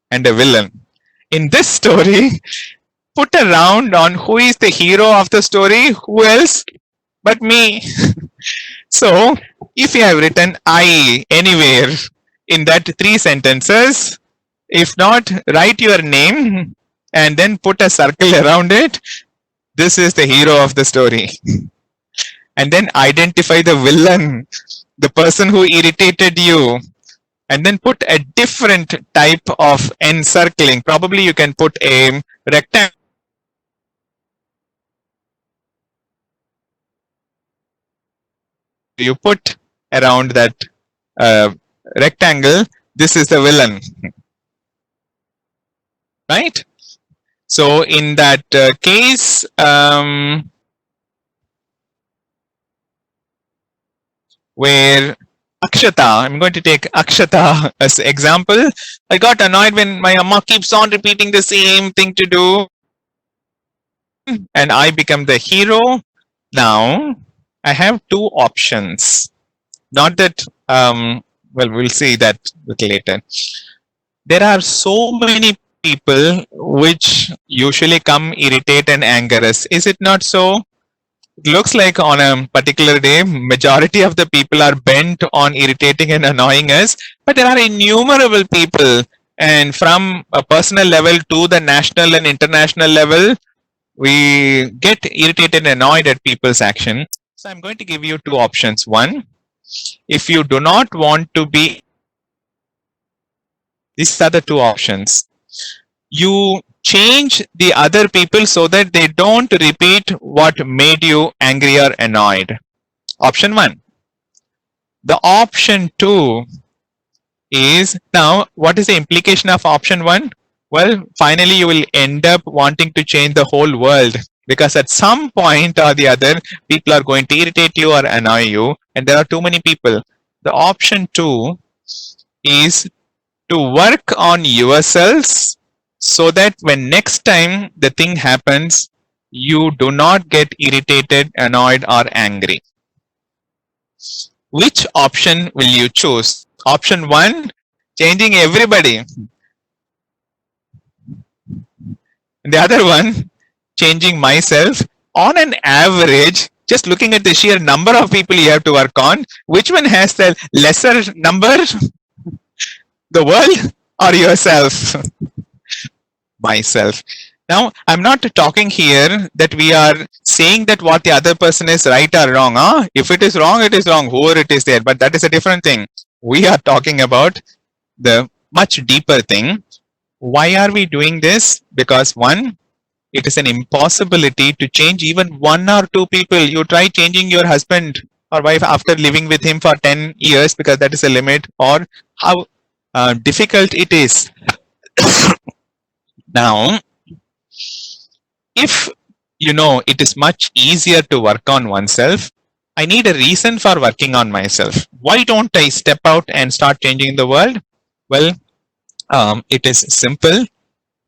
and a villain. In this story, put a round on who is the hero of the story, who else but me. So, if you have written I anywhere in that 3 sentences, if not, write your name and then put a circle around it. This is the hero of the story. And then identify the villain, the person who irritated you, and then put a different type of encircling. Probably you can put a rectangle. You put around that rectangle, this is the villain, right? So in that case, where Akshata, I'm going to take Akshata as example. I got annoyed when my amma keeps on repeating the same thing to do, and I become the hero. Now I have 2 options. Not that, well, we'll see that a little later. There are so many people which usually come irritate and anger us. Is it not so? It looks like on a particular day, majority of the people are bent on irritating and annoying us, but there are innumerable people, and from a personal level to the national and international level, we get irritated and annoyed at people's action. So I'm going to give you 2 options. One, if you do not want to be, these are the 2 options. You change the other people so that they don't repeat what made you angry or annoyed. Option 1. The option 2 is, now what is the implication of option 1? Well, finally you will end up wanting to change the whole world, because at some point or the other, people are going to irritate you or annoy you, and there are too many people. The option 2 is to work on yourselves so that when next time the thing happens, you do not get irritated, annoyed, or angry. Which option will you choose? Option 1, changing everybody. And the other one, changing myself. On an average, just looking at the sheer number of people you have to work on, which one has the lesser number? The world or yourself? Myself. Now, I'm not talking here that we are saying that what the other person is right or wrong. If it is wrong, it is wrong, whoever it is there. But that is a different thing. We are talking about the much deeper thing. Why are we doing this? Because 1, it is an impossibility to change even 1 or 2 people. You try changing your husband or wife after living with him for 10 years, because that is a limit, or how difficult it is. Now, if you know it is much easier to work on oneself, I need a reason for working on myself. Why don't I step out and start changing the world? Well, it is simple,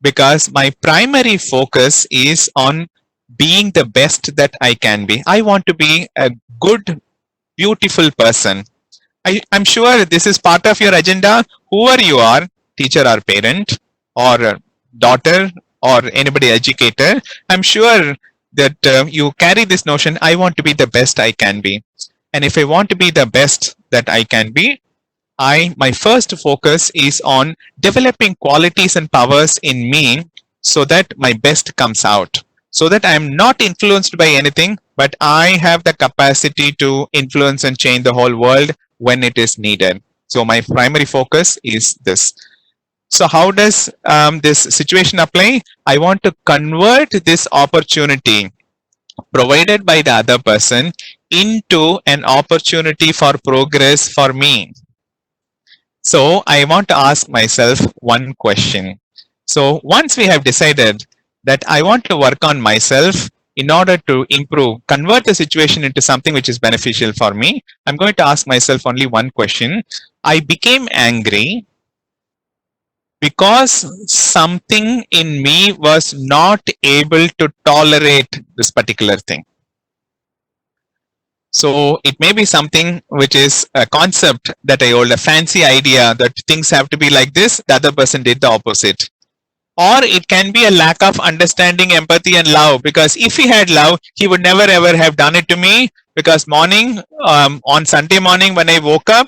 because my primary focus is on being the best that I can be. I want to be a good, beautiful person. I'm sure this is part of your agenda. Whoever you are, teacher or parent or daughter or anybody educator, I'm sure that you carry this notion, I want to be the best I can be. And if I want to be the best that I can be, my first focus is on developing qualities and powers in me so that my best comes out. So that I am not influenced by anything, but I have the capacity to influence and change the whole world when it is needed. So my primary focus is this. So how does this situation apply? I want to convert this opportunity provided by the other person into an opportunity for progress for me. So I want to ask myself one question. So once we have decided that I want to work on myself in order to improve, convert the situation into something which is beneficial for me, I'm going to ask myself only one question. I became angry because something in me was not able to tolerate this particular thing. So it may be something which is a concept that I hold, a fancy idea that things have to be like this, the other person did the opposite. Or it can be a lack of understanding, empathy and love, because if he had love, he would never ever have done it to me, because on Sunday morning when I woke up,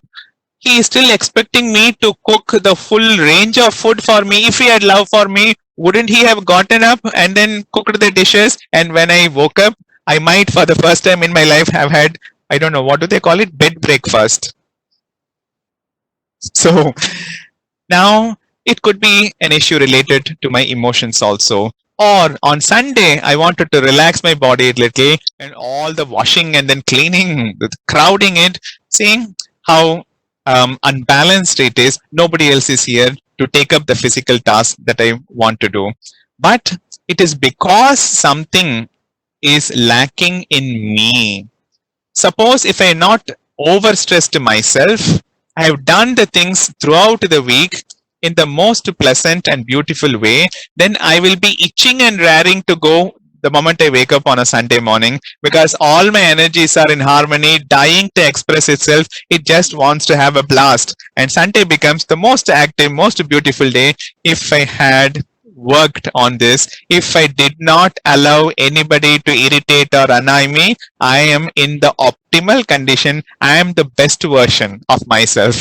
he is still expecting me to cook the full range of food for me. If he had love for me, wouldn't he have gotten up and then cooked the dishes? And when I woke up, I might for the first time in my life have had, I don't know, what do they call it? Bed breakfast. So now it could be an issue related to my emotions also. Or on Sunday, I wanted to relax my body a little, and all the washing and then cleaning, crowding it, seeing how unbalanced it is. Nobody else is here to take up the physical task that I want to do. But it is because something is lacking in me. Suppose if I not overstressed myself, I have done the things throughout the week in the most pleasant and beautiful way, then I will be itching and raring to go the moment I wake up on a Sunday morning, because all my energies are in harmony, dying to express itself. It just wants to have a blast. And Sunday becomes the most active, most beautiful day if I had worked on this. If I did not allow anybody to irritate or annoy me, I am in the optimal condition. I am the best version of myself.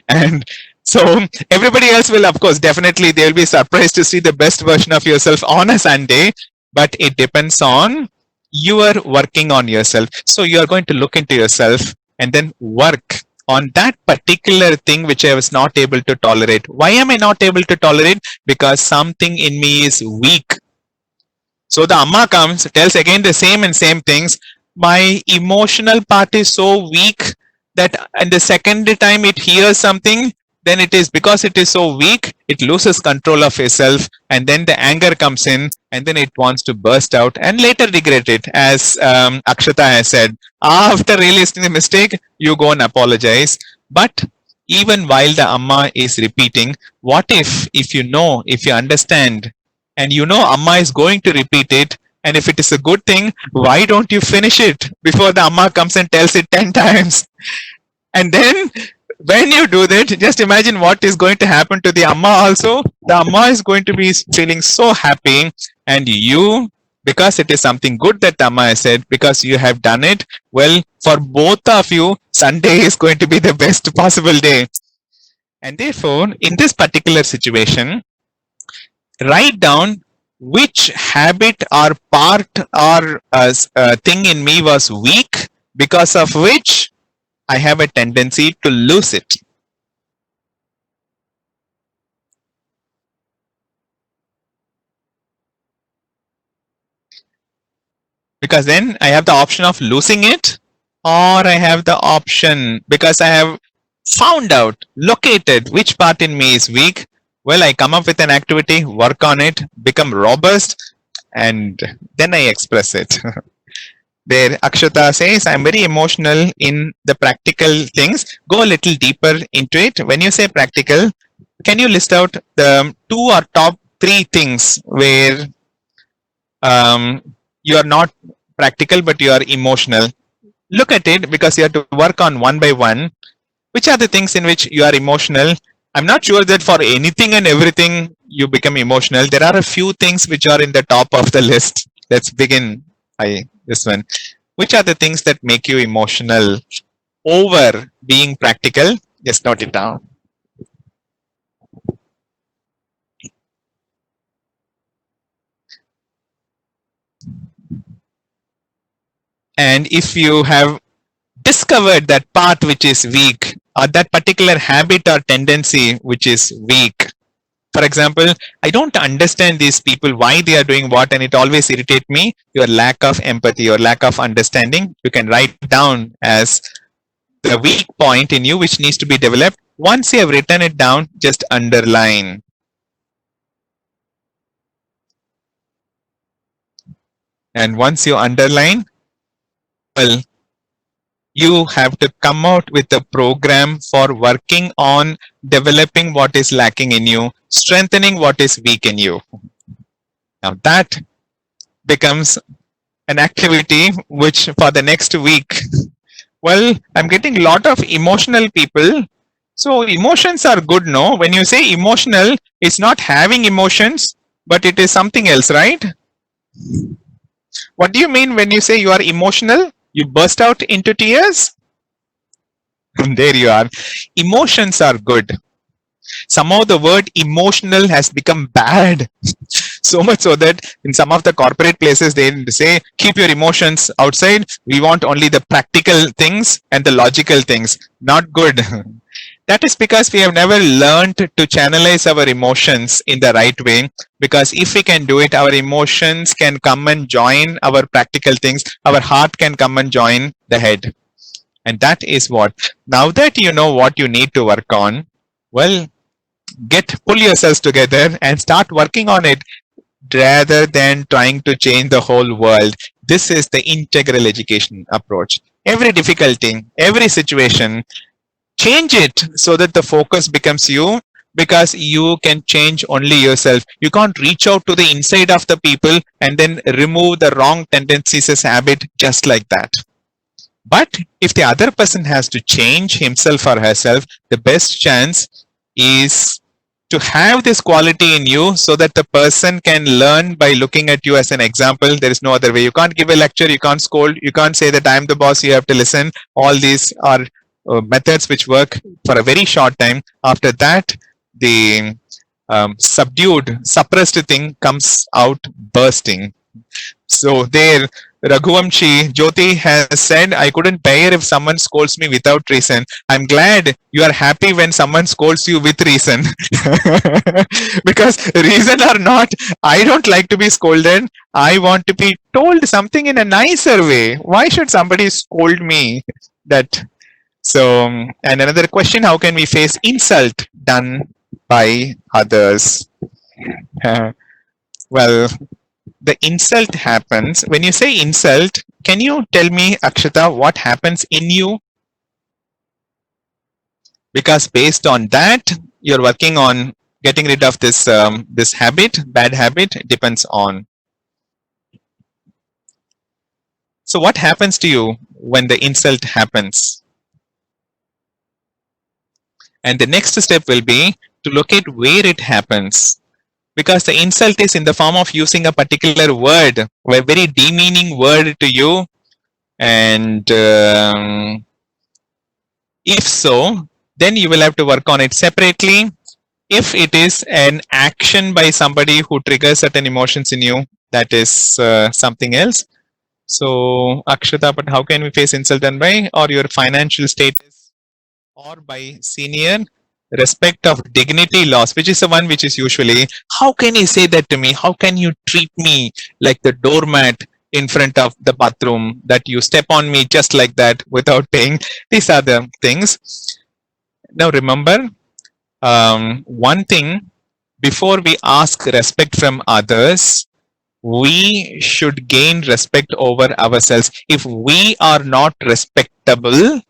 And so everybody else will, of course, definitely they will be surprised to see the best version of yourself on a Sunday, but it depends on your working on yourself. So you are going to look into yourself and then work on that particular thing which I was not able to tolerate. Why am I not able to tolerate? Because something in me is weak. So the Amma comes, tells again the same and same things. My emotional part is so weak that and the second time it hears something, then it is because it is so weak, it loses control of itself, and then the anger comes in, and then it wants to burst out and later regret it. As Akshata has said, after realizing the mistake, you go and apologize. But even while the Amma is repeating, what if you know, if you understand, and you know Amma is going to repeat it, and if it is a good thing, why don't you finish it before the Amma comes and tells it 10 times? And then when you do that, just imagine what is going to happen to the Amma also. The Amma is going to be feeling so happy, and you, because it is something good that Amma has said, because you have done it, well, for both of you, Sunday is going to be the best possible day. And therefore, in this particular situation, write down which habit or part or thing in me was weak, because of which I have a tendency to lose it. Because then I have the option of losing it, or I have the option, because I have found out, located which part in me is weak. Well, I come up with an activity, work on it, become robust, and then I express it. There, Akshata says, I'm very emotional in the practical things. Go a little deeper into it. When you say practical, can you list out the two or top three things where you are not practical but you are emotional? Look at it because you have to work on one by one. Which are the things in which you are emotional? I'm not sure that for anything and everything you become emotional. There are a few things which are in the top of the list. Let's begin by this one. Which are the things that make you emotional over being practical? Just note it down. And if you have discovered that part which is weak, or that particular habit or tendency which is weak, for example, I don't understand these people, why they are doing what, and it always irritates me. Your lack of empathy, your lack of understanding, you can write down as the weak point in you which needs to be developed. Once you have written it down, just underline. And once you underline, well, you have to come out with a program for working on developing what is lacking in you, strengthening what is weak in you. Now that becomes an activity which for the next week, well, I'm getting a lot of emotional people. So emotions are good, no? When you say emotional, it's not having emotions, but it is something else, right? What do you mean when you say you are emotional? You burst out into tears? There you are. Emotions are good. Somehow the word emotional has become bad. So much so that in some of the corporate places they say, keep your emotions outside. We want only the practical things and the logical things. Not good. That is because we have never learned to channelize our emotions in the right way. Because if we can do it, our emotions can come and join our practical things. Our heart can come and join the head. And that is what. Now that you know what you need to work on, well, pull yourselves together and start working on it rather than trying to change the whole world. This is the integral education approach. Every difficulty, every situation, change it so that the focus becomes you, because you can change only yourself. You can't reach out to the inside of the people and then remove the wrong tendencies as habit just like that. But if the other person has to change himself or herself, the best chance is to have this quality in you so that the person can learn by looking at you as an example. There is no other way. You can't give a lecture, you can't scold, you can't say that I'm the boss, you have to listen. All these are methods which work for a very short time. After that, the subdued, suppressed thing comes out bursting. So there, Raghuvamshi Jyoti has said, I couldn't bear if someone scolds me without reason. I'm glad you are happy when someone scolds you with reason. Because reason or not, I don't like to be scolded. I want to be told something in a nicer way. Why should somebody scold me? That. So, and another question, how can we face insult done by others? Well, the insult happens. When you say insult, can you tell me, Akshata, what happens in you? Because based on that, you're working on getting rid of this this habit, bad habit. It depends on. So what happens to you when the insult happens? And the next step will be to locate where it happens. Because the insult is in the form of using a particular word, a very demeaning word to you. And if so, then you will have to work on it separately. If it is an action by somebody who triggers certain emotions in you, that is something else. So, Akshata, but how can we face insult done by or your financial status or by senior? Respect of dignity loss, which is the one which is usually, how can you say that to me? How can you treat me like the doormat in front of the bathroom, that you step on me just like that without paying? These are the things. Now remember, one thing, before we ask respect from others, we should gain respect over ourselves. If we are not respectable,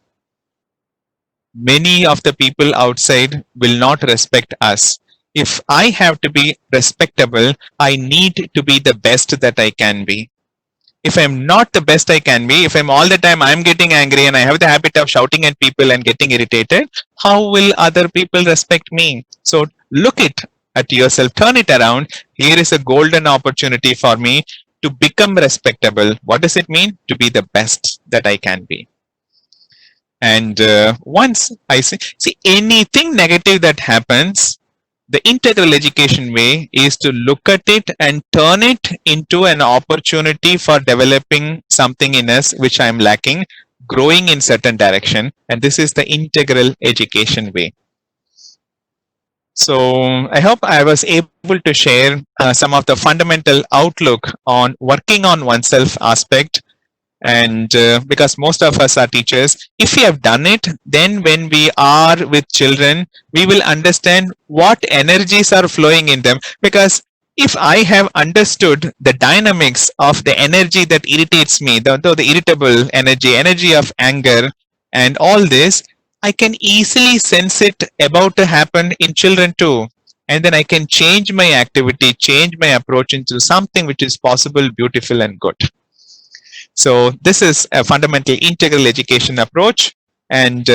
many of the people outside will not respect us. If I have to be respectable, I need to be the best that I can be. If I'm not the best I can be, if I'm all the time I'm getting angry and I have the habit of shouting at people and getting irritated, how will other people respect me? So look at yourself, turn it around. Here is a golden opportunity for me to become respectable. What does it mean? To be the best that I can be. And once I see anything negative that happens, the integral education way is to look at it and turn it into an opportunity for developing something in us which I'm lacking, growing in certain direction. And this is the integral education way. So I hope I was able to share some of the fundamental outlook on working on oneself aspect. And because most of us are teachers, if we have done it, then when we are with children, we will understand what energies are flowing in them. Because if I have understood the dynamics of the energy that irritates me, the irritable energy of anger and all this, I can easily sense it about to happen in children too. And then I can change my activity, change my approach into something which is possible, beautiful and good. So this is a fundamental integral education approach, and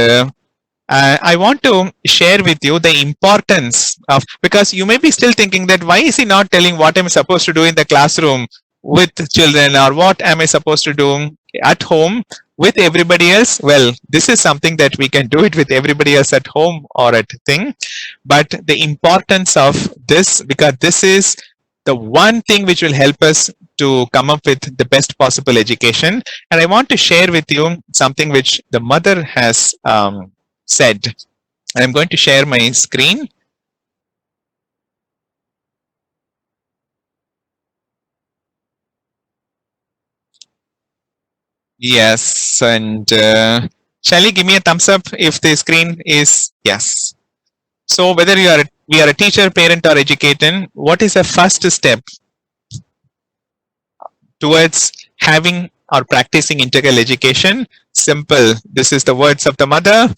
I want to share with you the importance of, because you may be still thinking that why is he not telling what I'm supposed to do in the classroom with children, or what am I supposed to do at home with everybody else? Well, this is something that we can do it with everybody else at home or at thing, but the importance of this, because this is the one thing which will help us to come up with the best possible education. And I want to share with you something which the mother has said. I'm going to share my screen. Yes, and Shelly, give me a thumbs up if the screen is yes. So whether we are a teacher, parent or educator, what is the first step towards having or practicing integral education? Simple. This is the words of the mother.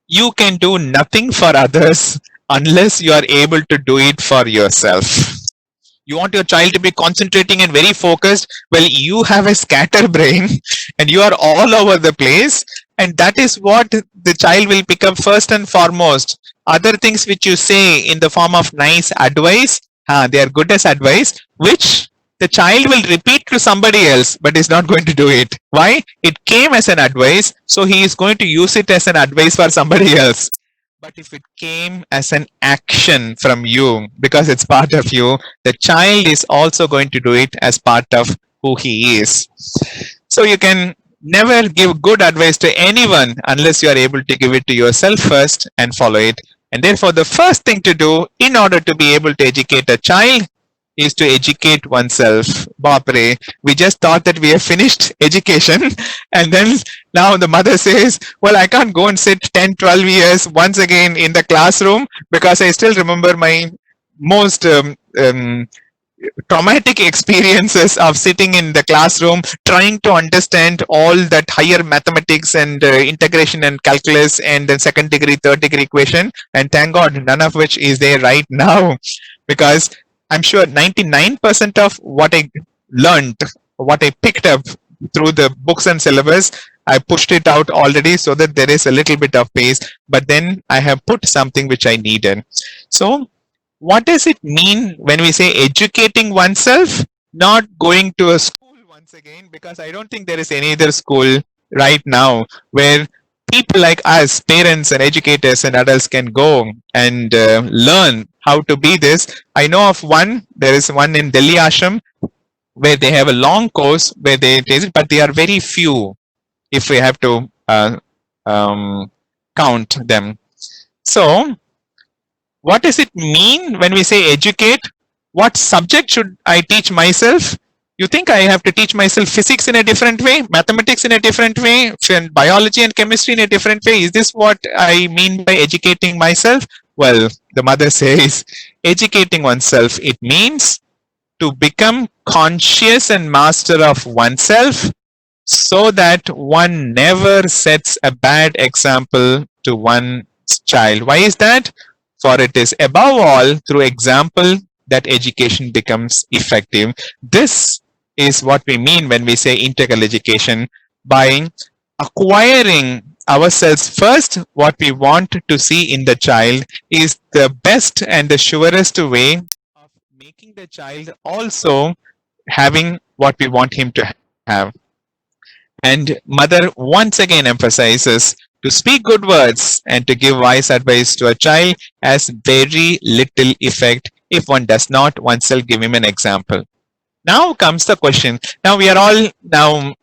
You can do nothing for others unless you are able to do it for yourself. You want your child to be concentrating and very focused. Well, you have a scatterbrain and you are all over the place. And that is what the child will pick up first and foremost. Other things which you say in the form of nice advice, they are good as advice, which the child will repeat to somebody else, but is not going to do it. Why? It came as an advice, so he is going to use it as an advice for somebody else. But if it came as an action from you, because it's part of you, the child is also going to do it as part of who he is. So you can never give good advice to anyone unless you are able to give it to yourself first and follow it. And therefore, the first thing to do in order to be able to educate a child is to educate oneself. Bapre, we just thought that we have finished education, and then now the mother says, well, I can't go and sit 10, 12 years once again in the classroom, because I still remember my most traumatic experiences of sitting in the classroom trying to understand all that higher mathematics and integration and calculus and then second degree, third degree equation, and thank God none of which is there right now, because I'm sure 99% of what I learned, what I picked up through the books and syllabus, I pushed it out already so that there is a little bit of pace, but then I have put something which I needed. So what does it mean when we say educating oneself? Not going to a school once again, because I don't think there is any other school right now where people like us, parents and educators and adults, can go and learn how to be this. I know of one, there is one in Delhi Ashram where they have a long course where they taste it, but they are very few if we have to count them. So what does it mean when we say educate? What subject should I teach myself? You think I have to teach myself physics in a different way, mathematics in a different way, biology and chemistry in a different way? Is this what I mean by educating myself? Well, the mother says educating oneself, it means to become conscious and master of oneself so that one never sets a bad example to one's child. Why is that? For it is above all through example that education becomes effective. This is what we mean when we say integral education, by acquiring ourselves first. What we want to see in the child is the best and the surest way of making the child also having what we want him to have. And mother once again emphasizes to speak good words and to give wise advice to a child has very little effect if one does not oneself give him an example. Now comes the question. Now we are all now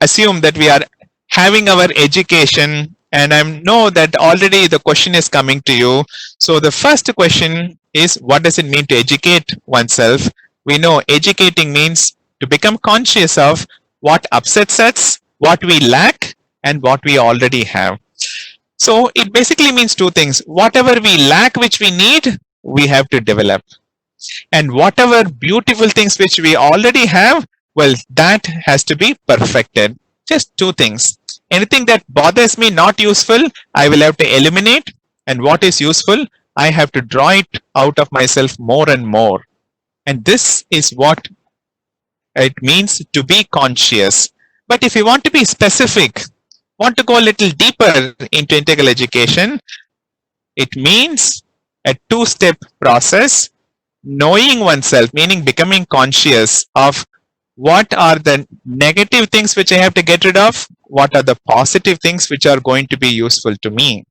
assume that we are having our education, and I know that already the question is coming to you. So the first question is, what does it mean to educate oneself? We know educating means to become conscious of what upsets us, what we lack, and what we already have. So it basically means two things. Whatever we lack, which we need, we have to develop. And whatever beautiful things which we already have, well, that has to be perfected. Just two things. Anything that bothers me, not useful, I will have to eliminate. And what is useful, I have to draw it out of myself more and more. And this is what it means to be conscious. But if you want to be specific, want to go a little deeper into integral education, it means a two-step process. Knowing oneself, meaning becoming conscious of what are the negative things which I have to get rid of, what are the positive things which are going to be useful to me.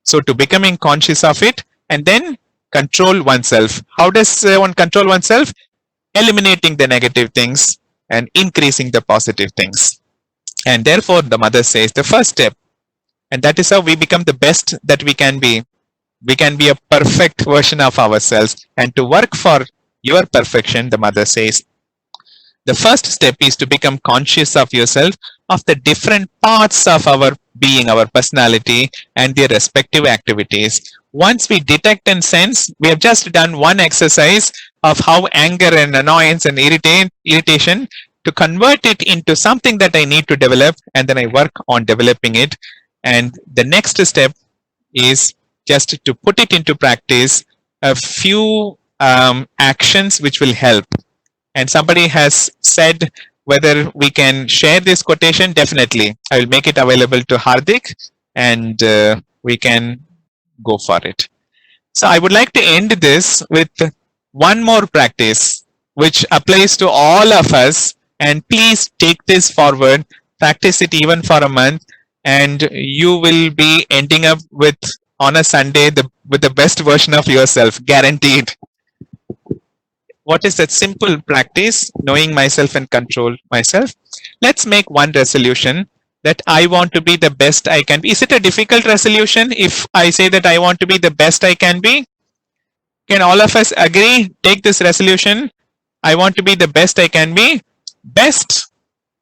So to becoming conscious of it, and then control oneself. How does one control oneself? Eliminating the negative things and increasing the positive things. And therefore the mother says the first step, and that is how we become the best that we can be. We can be a perfect version of ourselves, and to work for your perfection, the mother says, the first step is to become conscious of yourself, of the different parts of our being, our personality, and their respective activities. Once we detect and sense, we have just done one exercise of how anger and annoyance and irritation, to convert it into something that I need to develop, and then I work on developing it. And the next step is just to put it into practice, a few actions which will help. And somebody has said whether we can share this quotation. Definitely, I will make it available to Hardik, and we can go for it. So I would like to end this with one more practice which applies to all of us, and please take this forward, practice it even for a month, and you will be ending up with, on a Sunday, with the best version of yourself, guaranteed. What is that simple practice? Knowing myself and control myself. Let's make one resolution that I want to be the best I can be. Is it a difficult resolution if I say that I want to be the best I can be? Can all of us agree? Take this resolution. I want to be the best I can be. Best.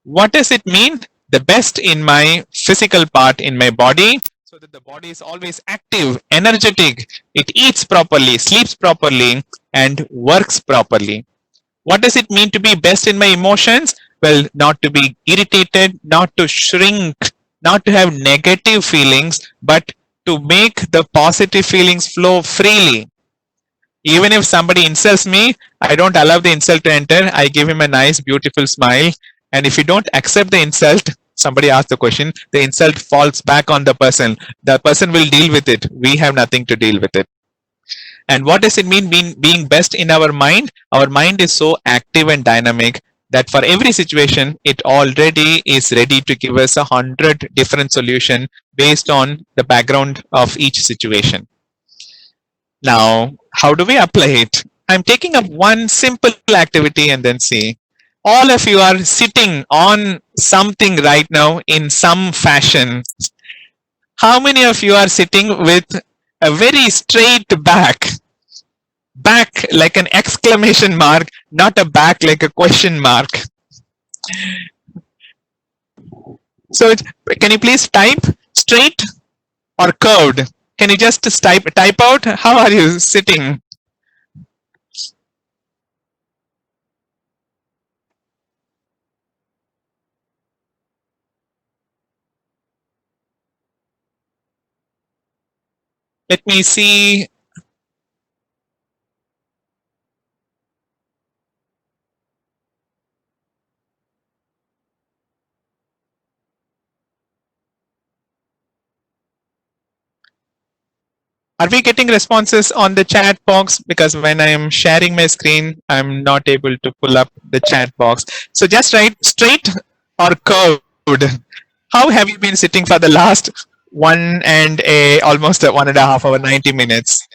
What does it mean? The best in my physical part, in my body, so that the body is always active, energetic, it eats properly, sleeps properly, and works properly. What does it mean to be best in my emotions? Well, not to be irritated, not to shrink, not to have negative feelings, but to make the positive feelings flow freely. Even if somebody insults me, I don't allow the insult to enter. I give him a nice, beautiful smile. And if you don't accept the insult, somebody asked the question, the insult falls back on the person. The person will deal with it. We have nothing to deal with it. And what does it mean being best in our mind? Our mind is so active and dynamic that for every situation, it already is ready to give us 100 different solutions based on the background of each situation. Now, how do we apply it? I'm taking up one simple activity and then see. All of you are sitting on something right now in some fashion. How many of you are sitting with a very straight back? Back like an exclamation mark, not a back like a question mark. So can you please type straight or curved? Can you just type out? How are you sitting? Let me see. Are we getting responses on the chat box? Because when I am sharing my screen, I'm not able to pull up the chat box. So just write straight or curved. How have you been sitting for the last almost a 1.5 hour, 90 minutes?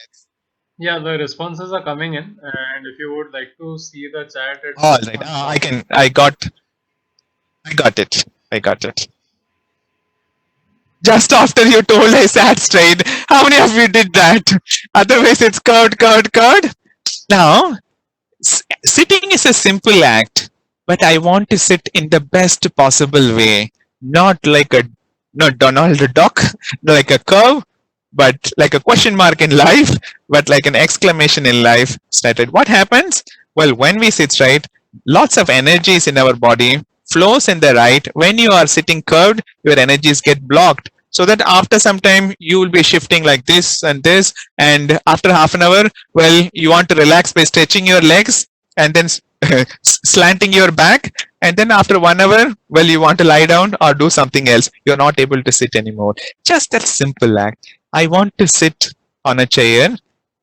Yeah, the responses are coming in, and if you would like to see the chat, All it's right. on I top. can. I got it. I got it. Just after you told I sat straight. How many of you did that? Otherwise, it's curved, curved, curved. Now, sitting is a simple act, but I want to sit in the best possible way, not like a not Donald Duck, not like a curve, but like a question mark in life, but like an exclamation in life. Started. What happens? Well, when we sit straight, lots of energies in our body flows in the right. When you are sitting curved, your energies get blocked. So that after some time you will be shifting like this, and after half an hour, well, you want to relax by stretching your legs and then slanting your back, and then after 1 hour, well, you want to lie down or do something else. You're not able to sit anymore. Just that simple act. I want to sit on a chair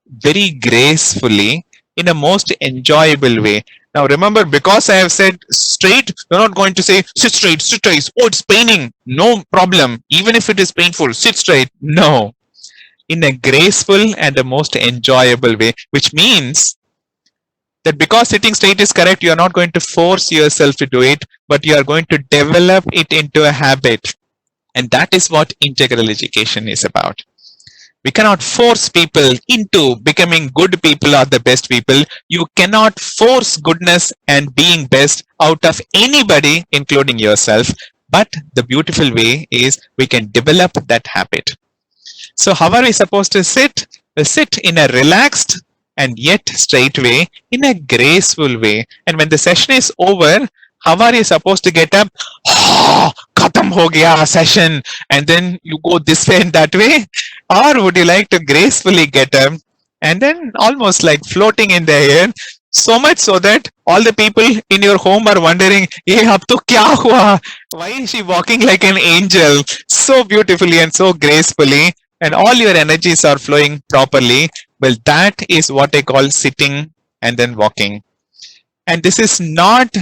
very gracefully in a most enjoyable way. Now remember, because I have said straight, you're not going to say sit straight, sit straight. Oh, it's paining. No problem. Even if it is painful, sit straight. No. In a graceful and a most enjoyable way, which means that because sitting straight is correct, you are not going to force yourself to do it, but you are going to develop it into a habit. And that is what integral education is about. We cannot force people into becoming good people or the best people. You cannot force goodness and being best out of anybody, including yourself. But the beautiful way is we can develop that habit. So how are we supposed to sit? We sit in a relaxed and yet straight way, in a graceful way. And when the session is over, how are you supposed to get up? Khatam ho gaya session. And then you go this way and that way? Or would you like to gracefully get up and then almost like floating in the air? So much so that all the people in your home are wondering, "Ye, ab to kya hua? Why is she walking like an angel?" So beautifully and so gracefully, and all your energies are flowing properly. Well, that is what I call sitting and then walking. And this is not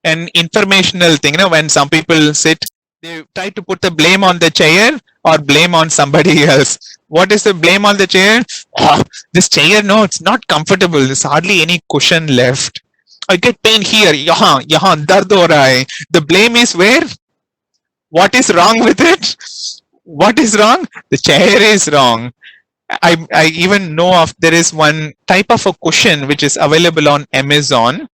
an informational thing. You know, when some people sit, they try to put the blame on the chair or blame on somebody else. What is the blame on the chair? Oh, this chair, no, it's not comfortable. There's hardly any cushion left. I get pain here. Yahan, dard ho raha hai. The blame is where? What is wrong with it? What is wrong? The chair is wrong. I even know of there is one type of a cushion which is available on Amazon.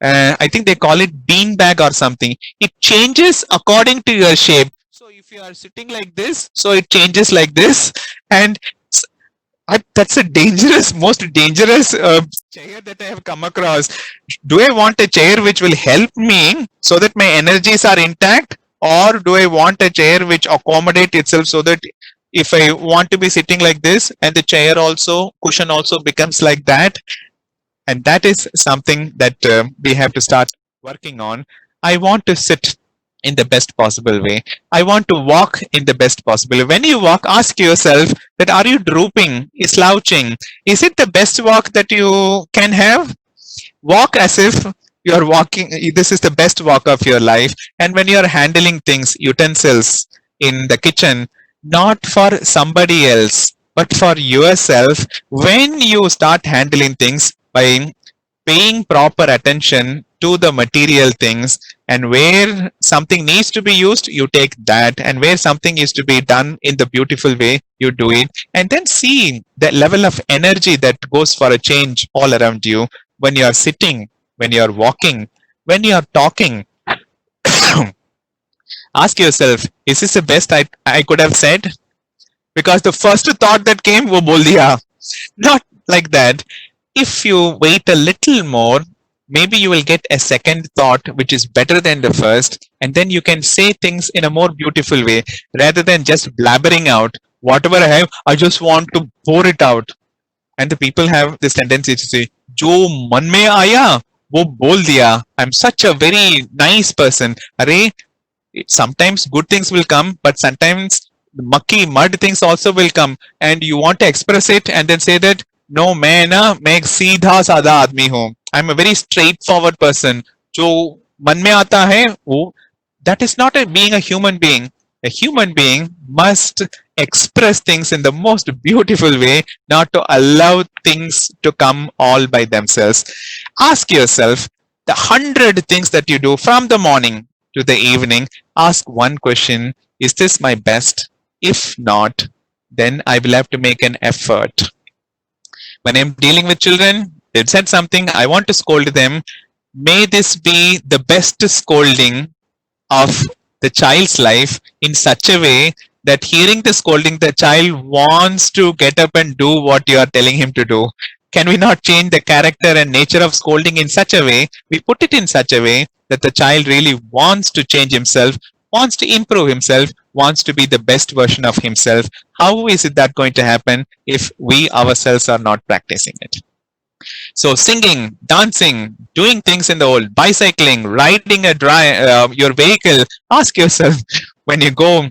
I think they call it beanbag or something. It changes according to your shape. So if you are sitting like this, so it changes like this, and that's a dangerous, most dangerous chair that I have come across. Do I want a chair which will help me so that my energies are intact, or do I want a chair which accommodate itself so that if I want to be sitting like this and the chair also, cushion also becomes like that? And that is something that we have to start working on. I want to sit in the best possible way. I want to walk in the best possible way. When you walk, ask yourself that are you drooping, slouching? Is it the best walk that you can have? Walk as if you are walking, this is the best walk of your life. And when you are handling things, utensils in the kitchen, not for somebody else, but for yourself, when you start handling things by paying proper attention to the material things, and where something needs to be used, you take that, and where something is to be done in the beautiful way, you do it, and then see the level of energy that goes for a change all around you when you are sitting, when you are walking, when you are talking. Ask yourself, is this the best I could have said? Because the first thought that came, wo bol diya. Not like that. If you wait a little more, maybe you will get a second thought which is better than the first, and then you can say things in a more beautiful way rather than just blabbering out Whatever I have, I just want to pour it out. And the people have this tendency to say, "जो मन में आया, वो बोल दिया." I'm such a very nice person. अरे, sometimes good things will come, but sometimes mucky mud things also will come, and you want to express it and then say that no, मैं एक सीधा साधा आदमी हूँ. I'm a very straightforward person. जो मन में आता है वो, that is not being a human being. A human being must express things in the most beautiful way, not to allow things to come all by themselves. Ask yourself the 100 things that you do from the morning to the evening. Ask one question: is this my best? If not, then I will have to make an effort. When I'm dealing with children, they've said something, I want to scold them. May this be the best scolding of the child's life in such a way that hearing the scolding, the child wants to get up and do what you are telling him to do. Can we not change the character and nature of scolding in such a way? We put it in such a way that the child really wants to change himself, wants to improve himself, wants to be the best version of himself. How is it that going to happen if we ourselves are not practicing it? So singing, dancing, doing things in the world, bicycling, riding your vehicle. Ask yourself when you go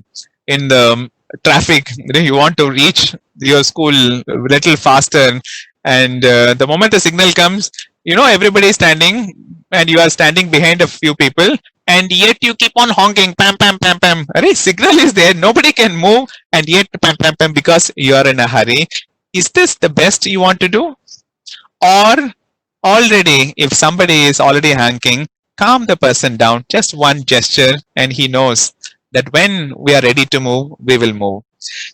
in the traffic, you want to reach your school a little faster, and the moment the signal comes, everybody is standing, and you are standing behind a few people, and yet you keep on honking, pam pam pam pam. Arey, signal is there, nobody can move, and yet pam pam pam because you are in a hurry. Is this the best you want to do? Or already, if somebody is already honking, calm the person down, just one gesture, and he knows that when we are ready to move, we will move.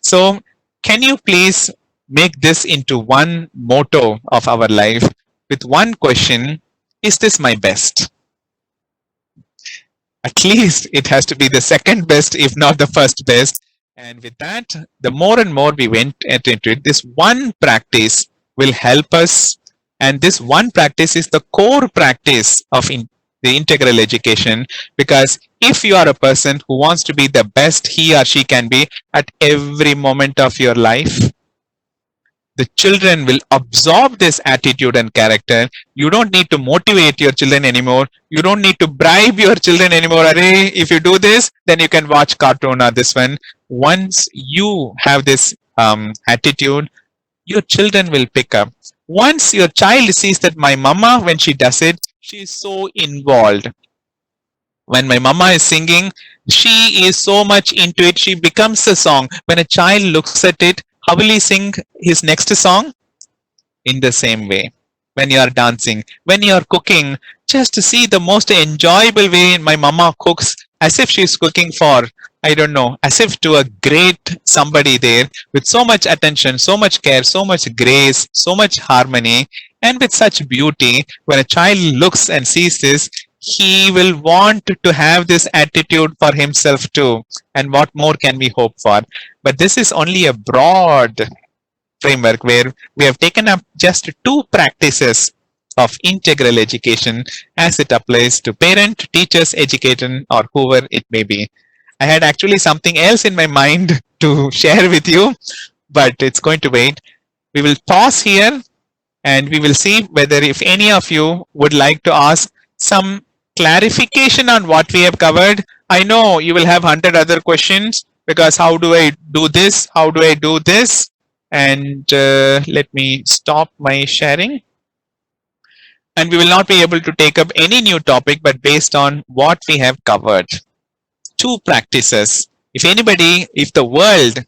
So can you please make this into one motto of our life with one question: is this my best? At least it has to be the second best, if not the first best. And with that, the more and more we went into it, this one practice will help us. And this one practice is the core practice of the integral education, because if you are a person who wants to be the best he or she can be at every moment of your life, the children will absorb this attitude and character. You don't need to motivate your children anymore. You don't need to bribe your children anymore. Arey, if you do this, then you can watch cartoon or this one. Once you have this attitude, your children will pick up. Once your child sees that my mama, when she does it, she is so involved. When my mama is singing, she is so much into it, she becomes a song. When a child looks at it, how will he sing his next song? In the same way. When you are dancing, when you are cooking, just to see the most enjoyable way my mama cooks, as if she's cooking for, I don't know, as if to a great somebody there, with so much attention, so much care, so much grace, so much harmony, and with such beauty. When a child looks and sees this, he will want to have this attitude for himself too. And what more can we hope for? But this is only a broad framework where we have taken up just two practices of integral education as it applies to parent, teachers, educator, or whoever it may be. I had actually something else in my mind to share with you, but it's going to wait. We will pause here and we will see whether if any of you would like to ask some clarification on what we have covered. I know you will have 100 other questions, because how do I do this? How do I do this? And let me stop my sharing. And we will not be able to take up any new topic, but based on what we have covered. Two practices. If the world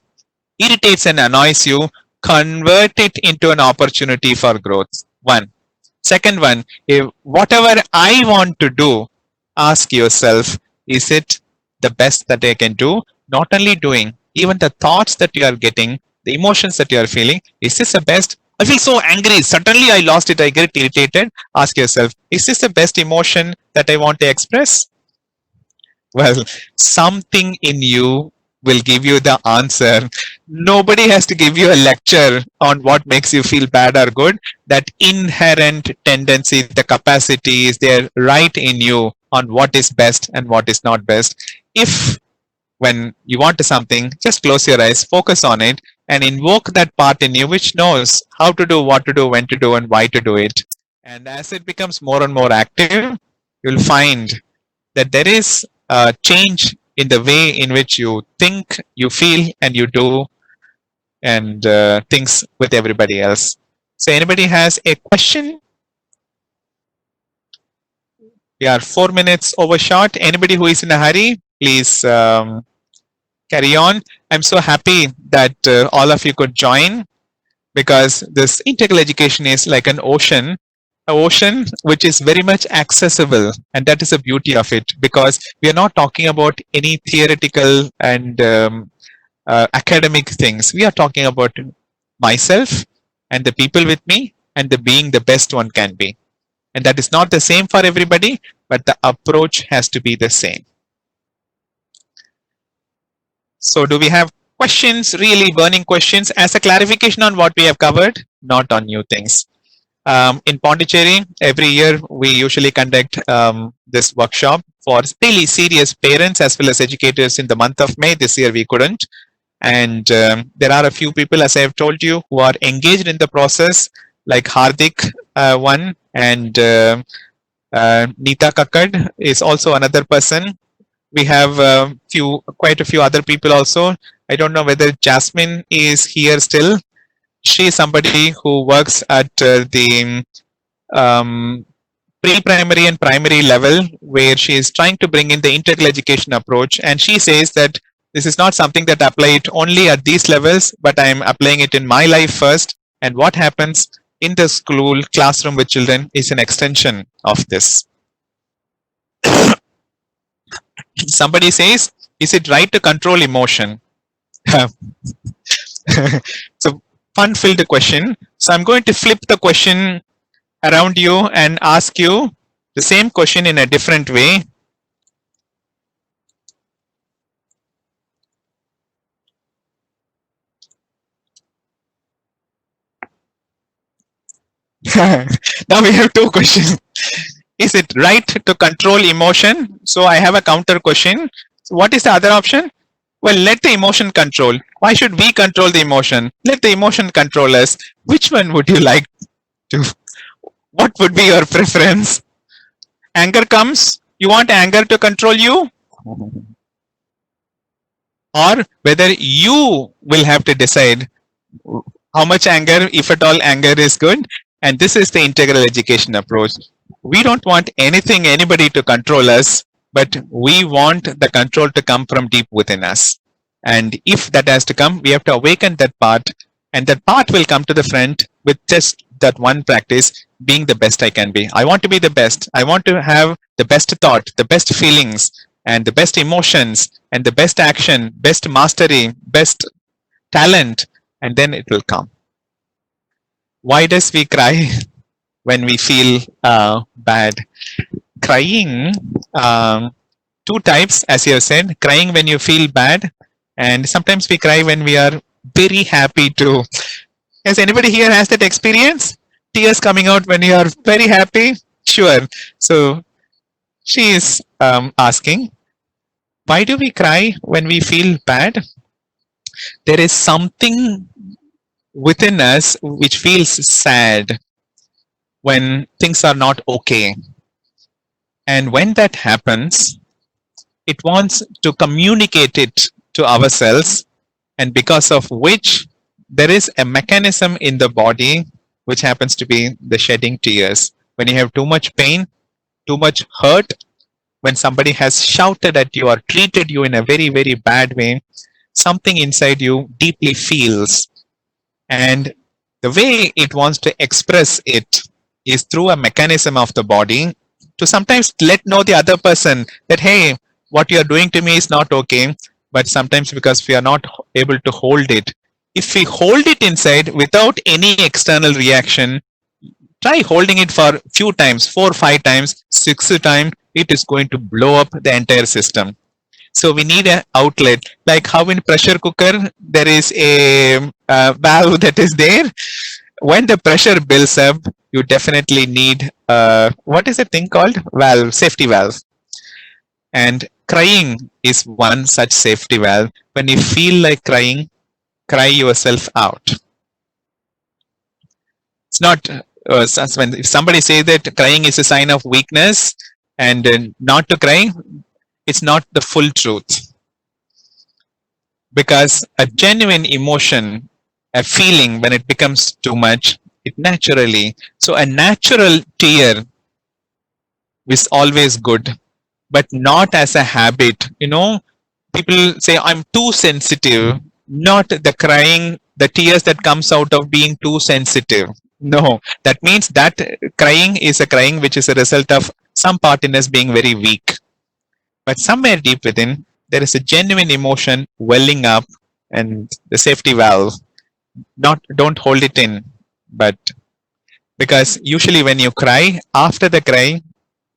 irritates and annoys you, convert it into an opportunity for growth. One. Second one, if whatever I want to do, ask yourself, is it the best that I can do? Not only doing, even the thoughts that you are getting, the emotions that you are feeling, is this the best? I feel so angry, suddenly I lost it, I get irritated. Ask yourself, is this the best emotion that I want to express? Well, something in you will give you the answer. Nobody has to give you a lecture on what makes you feel bad or good. That inherent tendency, the capacity is there right in you on what is best and what is not best. If When you want something, just close your eyes, focus on it, and invoke that part in you which knows how to do, what to do, when to do, and why to do it. And as it becomes more and more active, you'll find that there is a change in the way in which you think, you feel, and you do, and things with everybody else. So, anybody has a question? We are 4 minutes overshot. Anybody who is in a hurry, please carry on. I'm so happy that all of you could join, because this integral education is like an ocean which is very much accessible, and that is the beauty of it, because we are not talking about any theoretical and academic things. We are talking about myself and the people with me, and the being the best one can be. And that is not the same for everybody, but the approach has to be the same. So do we have questions, really burning questions, as a clarification on what we have covered, not on new things? In Pondicherry, every year we usually conduct this workshop for really serious parents as well as educators in the month of May. This year we couldn't. And there are a few people, as I have told you, who are engaged in the process, like Hardik one, and Neeta Kakkad is also another person. We have quite a few other people also. I don't know whether Jasmine is here still. She is somebody who works at the pre-primary and primary level, where she is trying to bring in the integral education approach. And she says that this is not something that I apply it only at these levels, but I am applying it in my life first. And what happens in the school classroom with children is an extension of this. Somebody says, is it right to control emotion? So fun-filled question. So I'm going to flip the question around you and ask you the same question in a different way. Now we have two questions. Is it right to control emotion? So I have a counter question. So what is the other option? Well, let the emotion control. Why should we control the emotion? Let the emotion control us. Which one would you like to? What would be your preference? Anger comes, you want anger to control you? Or whether you will have to decide how much anger, if at all anger is good. And this is the integral education approach. We don't want anybody to control us, but we want the control to come from deep within us. And if that has to come, we have to awaken that part, and that part will come to the front with just that one practice, being the best I can be. I want to be the best. I want to have the best thought, the best feelings, and the best emotions, and the best action, best mastery, best talent, and then it will come. Why does we cry when we feel bad? Crying, two types, as you have said, crying when you feel bad, and sometimes we cry when we are very happy too. Has anybody here has that experience? Tears coming out when you are very happy? Sure. So she is asking, why do we cry when we feel bad? There is something within us which feels sad when things are not okay. And when that happens, it wants to communicate it to ourselves, and because of which there is a mechanism in the body which happens to be the shedding tears. When you have too much pain, too much hurt, when somebody has shouted at you or treated you in a very, very bad way, something inside you deeply feels. And the way it wants to express it is through a mechanism of the body to sometimes let know the other person that, hey, what you're doing to me is not okay. But sometimes because we are not able to hold it, if we hold it inside without any external reaction, try holding it for a few times, 4 or 5 times, 6th time, it is going to blow up the entire system. So we need an outlet, like how in pressure cooker, there is a valve that is there. When the pressure builds up, you definitely need, what is the thing called? Valve, safety valve. And crying is one such safety valve. When you feel like crying, cry yourself out. It's not when if somebody says that crying is a sign of weakness and not to cry, it's not the full truth. Because a genuine emotion, a feeling, when it becomes too much, it naturally, so a natural tear is always good, but not as a habit. People say I'm too sensitive, not the crying, the tears that comes out of being too sensitive. No, that means that crying is a crying which is a result of some part in us being very weak. But somewhere deep within, there is a genuine emotion welling up, and the safety valve, don't hold it in. But because usually when you cry, after the cry,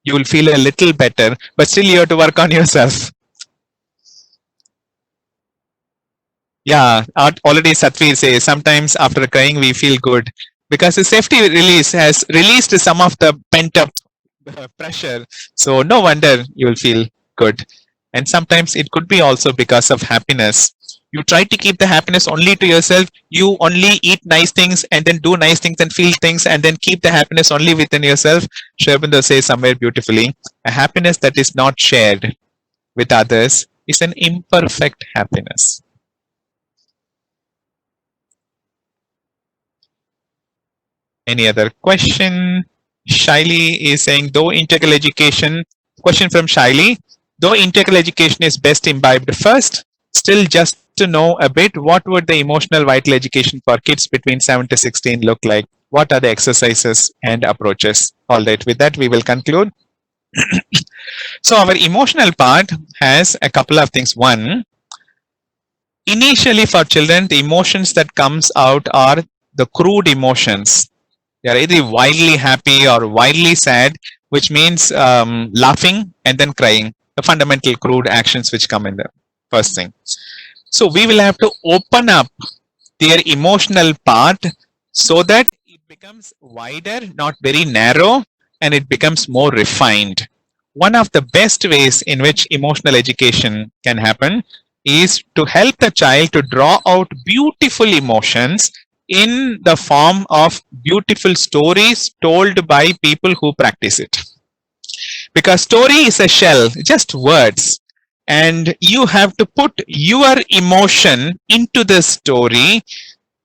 you will feel a little better, but still you have to work on yourself. Yeah, already Satvir says sometimes after crying we feel good because the safety release has released some of the pent up pressure. So no wonder you will feel good. And sometimes it could be also because of happiness. You try to keep the happiness only to yourself. You only eat nice things and then do nice things and feel things and then keep the happiness only within yourself. Sri Aurobindo says somewhere beautifully, a happiness that is not shared with others is an imperfect happiness. Any other question? Shaili is saying, though integral education, question from Shaili, though integral education is best imbibed first, still just to know a bit, what would the emotional vital education for kids between 7 to 16 look like? What are the exercises and approaches? All right, with that, we will conclude. So our emotional part has a couple of things. One, initially for children, the emotions that comes out are the crude emotions. They are either wildly happy or wildly sad, which means laughing and then crying, the fundamental crude actions which come in the first thing. So we will have to open up their emotional part so that it becomes wider, not very narrow, and it becomes more refined. One of the best ways in which emotional education can happen is to help the child to draw out beautiful emotions in the form of beautiful stories told by people who practice it. Because story is a shell, just words, and you have to put your emotion into the story,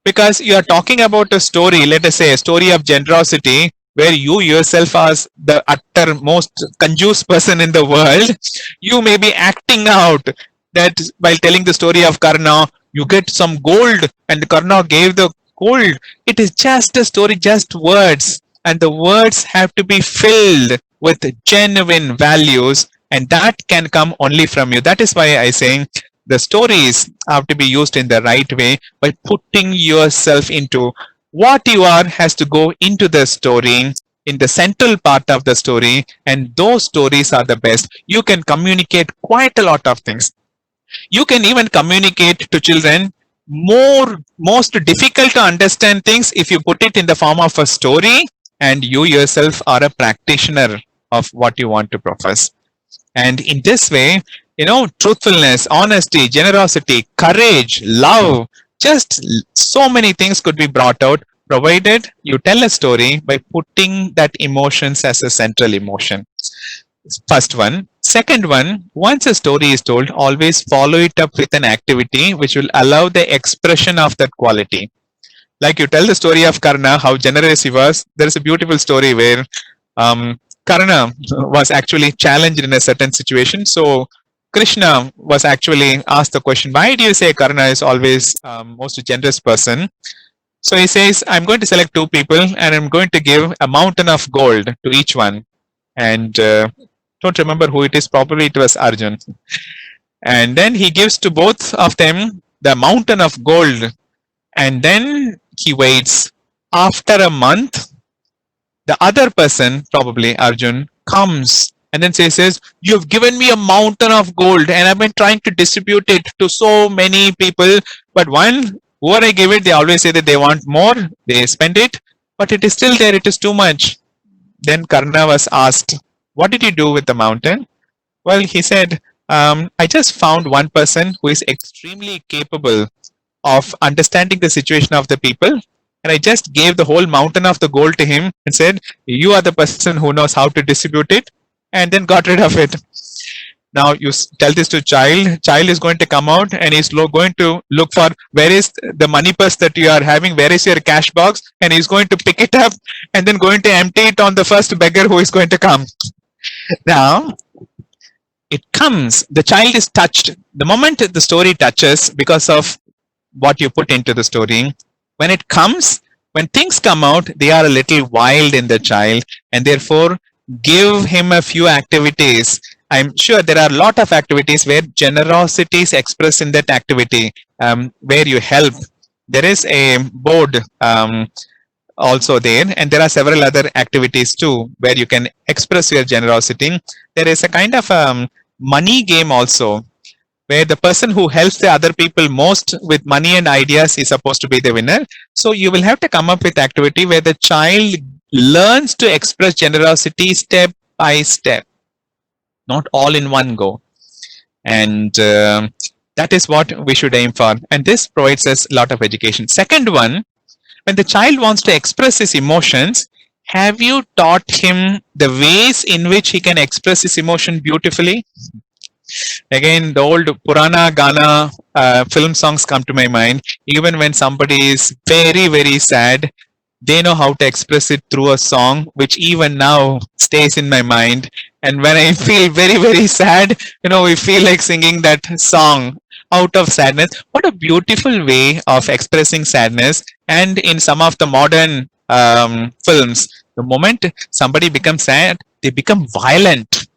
because you are talking about a story, let us say a story of generosity, where you yourself as the uttermost conjuice person in the world, you may be acting out that while telling the story of Karna, you get some gold and Karna gave the gold. It is just a story, just words, and the words have to be filled with genuine values, and that can come only from you. That is why I say the stories have to be used in the right way, by putting yourself into what you are has to go into the story, in the central part of the story, and those stories are the best. You can communicate quite a lot of things. You can even communicate to children most difficult to understand things if you put it in the form of a story and you yourself are a practitioner of what you want to profess. And in this way, truthfulness, honesty, generosity, courage, love, just so many things could be brought out, provided you tell a story by putting that emotions as a central emotion. First one. Second one, once a story is told, always follow it up with an activity which will allow the expression of that quality. Like you tell the story of Karna, how generous he was. There is a beautiful story where Karna was actually challenged in a certain situation. So Krishna was actually asked the question, why do you say Karna is always most generous person? So he says, I'm going to select two people and I'm going to give a mountain of gold to each one. And don't remember who it is, probably it was Arjun. And then he gives to both of them the mountain of gold. And then he waits. After a month, the other person, probably Arjun, comes and then says, you've given me a mountain of gold and I've been trying to distribute it to so many people. But whoever I give it, they always say that they want more. They spend it, but it is still there. It is too much. Then Karna was asked, what did you do with the mountain? Well, he said, I just found one person who is extremely capable of understanding the situation of the people. And I just gave the whole mountain of the gold to him and said, "You are the person who knows how to distribute it," and then got rid of it. Now you tell this to child. Child is going to come out and he's going to look for where is the money purse that you are having, where is your cash box, and he's going to pick it up and then going to empty it on the first beggar who is going to come. Now it comes, the child is touched. The moment the story touches, because of what you put into the story, when it comes, when things come out, they are a little wild in the child, and therefore give him a few activities. I'm sure there are a lot of activities where generosity is expressed in that activity, where you help. There is a board also there, and there are several other activities too where you can express your generosity. There is a kind of money game also, where the person who helps the other people most with money and ideas is supposed to be the winner. So you will have to come up with activity where the child learns to express generosity step by step, not all in one go. And that is what we should aim for. And this provides us a lot of education. Second one, when the child wants to express his emotions, have you taught him the ways in which he can express his emotion beautifully? Again, the old Purana Gana film songs come to my mind. Even when somebody is very, very sad, they know how to express it through a song, which even now stays in my mind. And when I feel very, very sad, we feel like singing that song out of sadness. What a beautiful way of expressing sadness. And in some of the modern films, the moment somebody becomes sad, they become violent.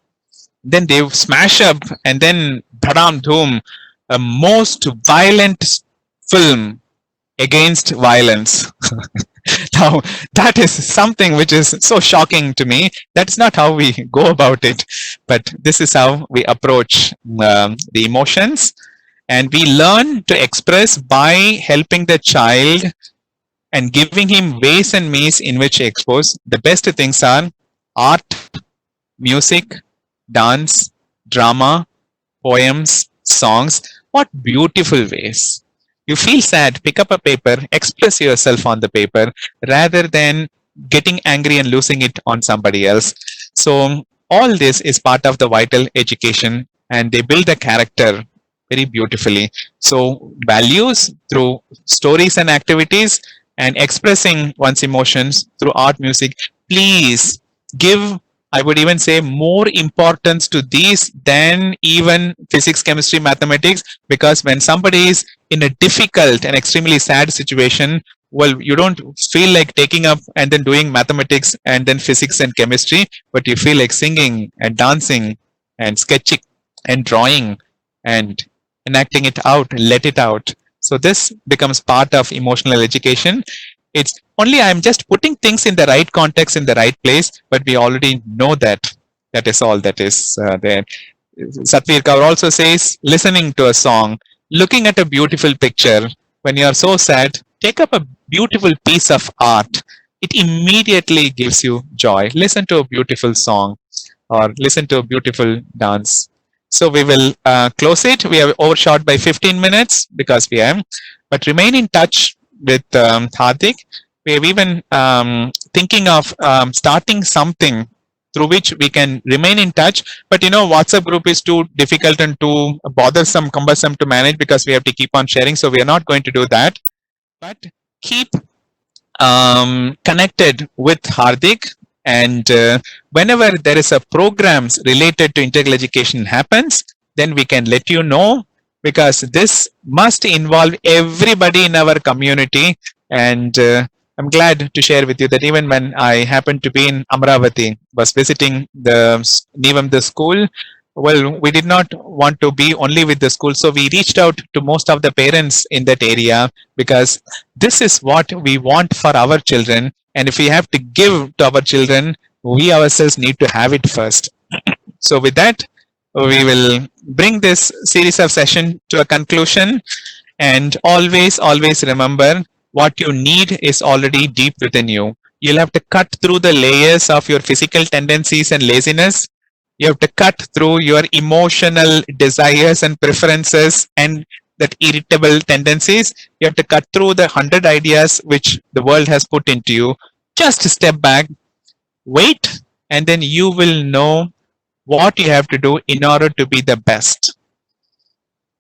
Then they smash up, and then Dhadam Dhoom, a most violent film against violence. Now, that is something which is so shocking to me. That's not how we go about it, but this is how we approach the emotions. And we learn to express by helping the child and giving him ways and means in which he expose. The best things are art, music, dance, drama, poems, songs. What beautiful ways. You feel sad, pick up a paper, express yourself on the paper rather than getting angry and losing it on somebody else. So all this is part of the vital education, and they build a character very beautifully. So values through stories and activities, and expressing one's emotions through art, music. Please give, I would even say, more importance to these than even physics, chemistry, mathematics, because when somebody is in a difficult and extremely sad situation, well, you don't feel like taking up and then doing mathematics and then physics and chemistry, but you feel like singing and dancing and sketching and drawing and enacting it out, let it out. So this becomes part of emotional education. It's only I'm just putting things in the right context, in the right place, but we already know that. That is all that is there. Satvir Kaur also says, listening to a song, looking at a beautiful picture. When you are so sad, take up a beautiful piece of art. It immediately gives you joy. Listen to a beautiful song or listen to a beautiful dance. So we will close it. We have overshot by 15 minutes because we have, but remain in touch with Hardik. We have even thinking of starting something through which we can remain in touch. But WhatsApp group is too difficult and too bothersome, cumbersome to manage because we have to keep on sharing. So we are not going to do that. But keep connected with Hardik. And whenever there is a programs related to integral education happens, then we can let you know, because this must involve everybody in our community. And I'm glad to share with you that even when I happened to be in Amravati, was visiting the Nivam, the school, well, we did not want to be only with the school. So we reached out to most of the parents in that area, because this is what we want for our children. And if we have to give to our children, we ourselves need to have it first. So with that, we will bring this series of session to a conclusion. And always, always remember, what you need is already deep within you. You'll have to cut through the layers of your physical tendencies and laziness You have to cut through your emotional desires and preferences and that irritable tendencies. You have to cut through the 100 ideas which the world has put into you. Just step back, wait, and then you will know what you have to do in order to be the best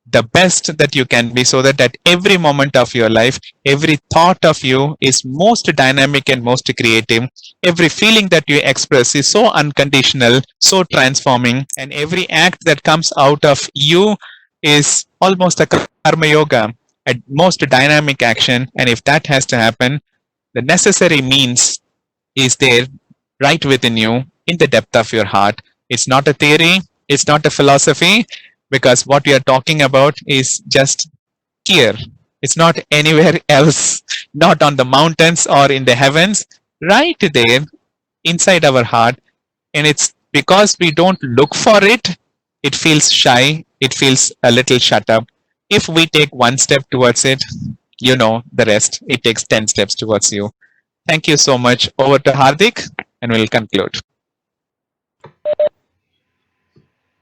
that you can be, so that at every moment of your life, every thought of you is most dynamic and most creative. Every feeling that you express is so unconditional, so transforming, and every act that comes out of you is almost a karma yoga, a most dynamic action. And if that has to happen, the necessary means is there right within you in the depth of your heart. It's not a theory, it's not a philosophy, because what we are talking about is just here. It's not anywhere else, not on the mountains or in the heavens, right there inside our heart. And it's because we don't look for it, it feels shy, it feels a little shut up. If we take one step towards it, you know the rest. It takes 10 steps towards you. Thank you so much. Over to Hardik, and we'll conclude.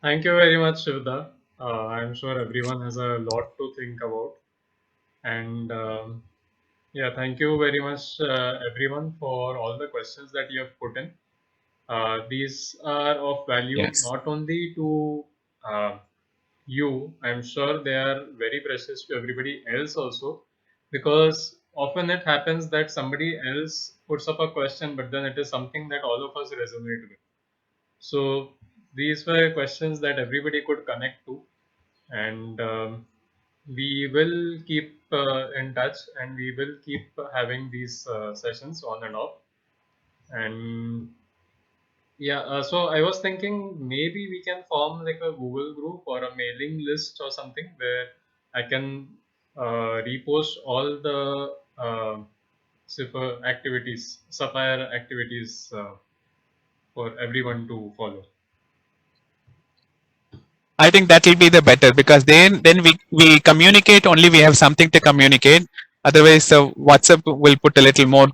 Thank you very much, Shivda. I'm sure everyone has a lot to think about. And yeah, thank you very much, everyone, for all the questions that you have put in. These are of value Yes. not only to uh, you, I'm sure they are very precious to everybody else also, because often it happens that somebody else puts up a question, but then it is something that all of us resonate with. So these were questions that everybody could connect to, and we will keep in touch, and we will keep having these sessions on and off. And yeah, so I was thinking maybe we can form like a Google group or a mailing list or something where I can repost all the Sapphire activities for everyone to follow. I think that will be the better, because then we communicate only, we have something to communicate. Otherwise, WhatsApp will put a little more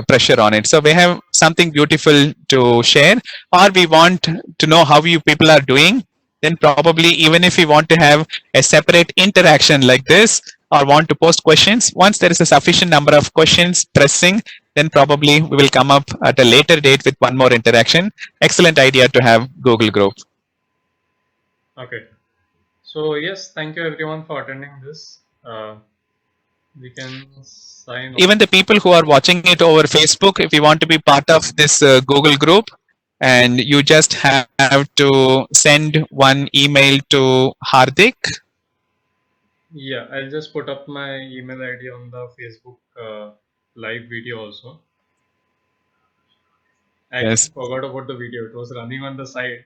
pressure on it. So we have something beautiful to share, or we want to know how you people are doing. Then probably, even if we want to have a separate interaction like this, or want to post questions, once there is a sufficient number of questions pressing, then probably we will come up at a later date with one more interaction. Excellent idea to have Google group. Okay. So yes, thank you everyone for attending this. We can sign off. Even the people who are watching it over Facebook, if you want to be part of this Google group, and you just have to send one email to Hardik. Yeah, I'll just put up my email ID on the Facebook live video also. I actually Yes. forgot about the video. It was running on the side.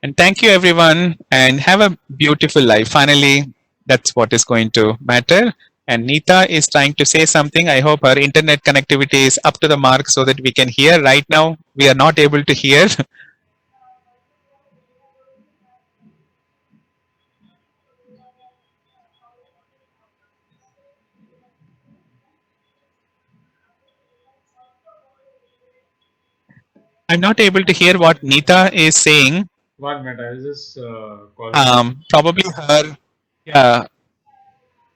And thank you, everyone, and have a beautiful life. Finally, that's what is going to matter. And Neeta is trying to say something. I hope her internet connectivity is up to the mark so that we can hear. Right now, we are not able to hear. I'm not able to hear what Neeta is saying. 1 minute, I'll just call her. Probably her. Yeah,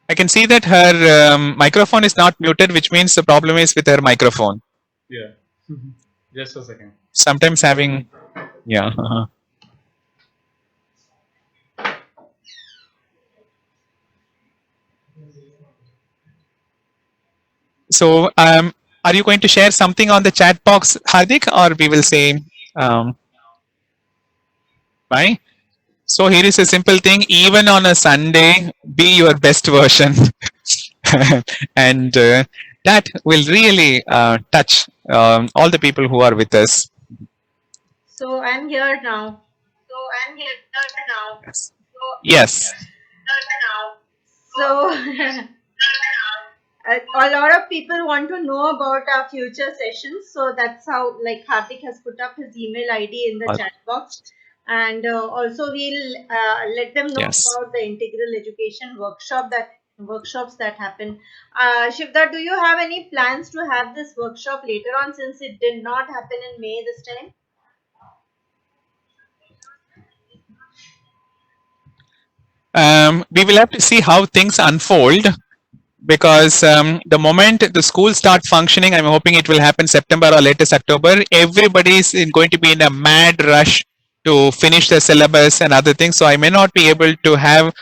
I can see that her microphone is not muted, which means the problem is with her microphone. Yeah, just a second. Sometimes having, yeah. So, are you going to share something on the chat box, Hardik, or we will say bye? So here is a simple thing. Even on a Sunday, be your best version, and that will really touch all the people who are with us. So I'm here now. Yes. Yes. So a lot of people want to know about our future sessions. So that's how, like, Hardik has put up his email ID in the chat box. And also we'll let them know Yes. about the integral education workshop that workshops that happen. Shivda, do you have any plans to have this workshop later on, since it did not happen in May this time? We will have to see how things unfold because the moment the schools start functioning, I'm hoping it will happen September or latest October. Everybody is going to be in a mad rush to finish the syllabus and other things. So I may not be able to have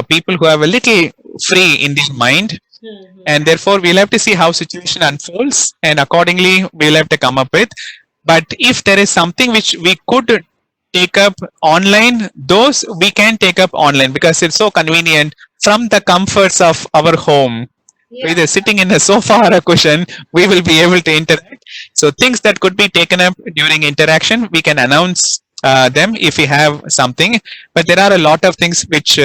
people who have a little free in their mind, and therefore we'll have to see how situation unfolds, and accordingly we'll have to come up with. But if there is something which we could take up online, those we can take up online because it's so convenient from the comforts of our home. Yeah. Either sitting in a sofa or a cushion, we will be able to interact. So things that could be taken up during interaction, we can announce them if we have something. But there are a lot of things which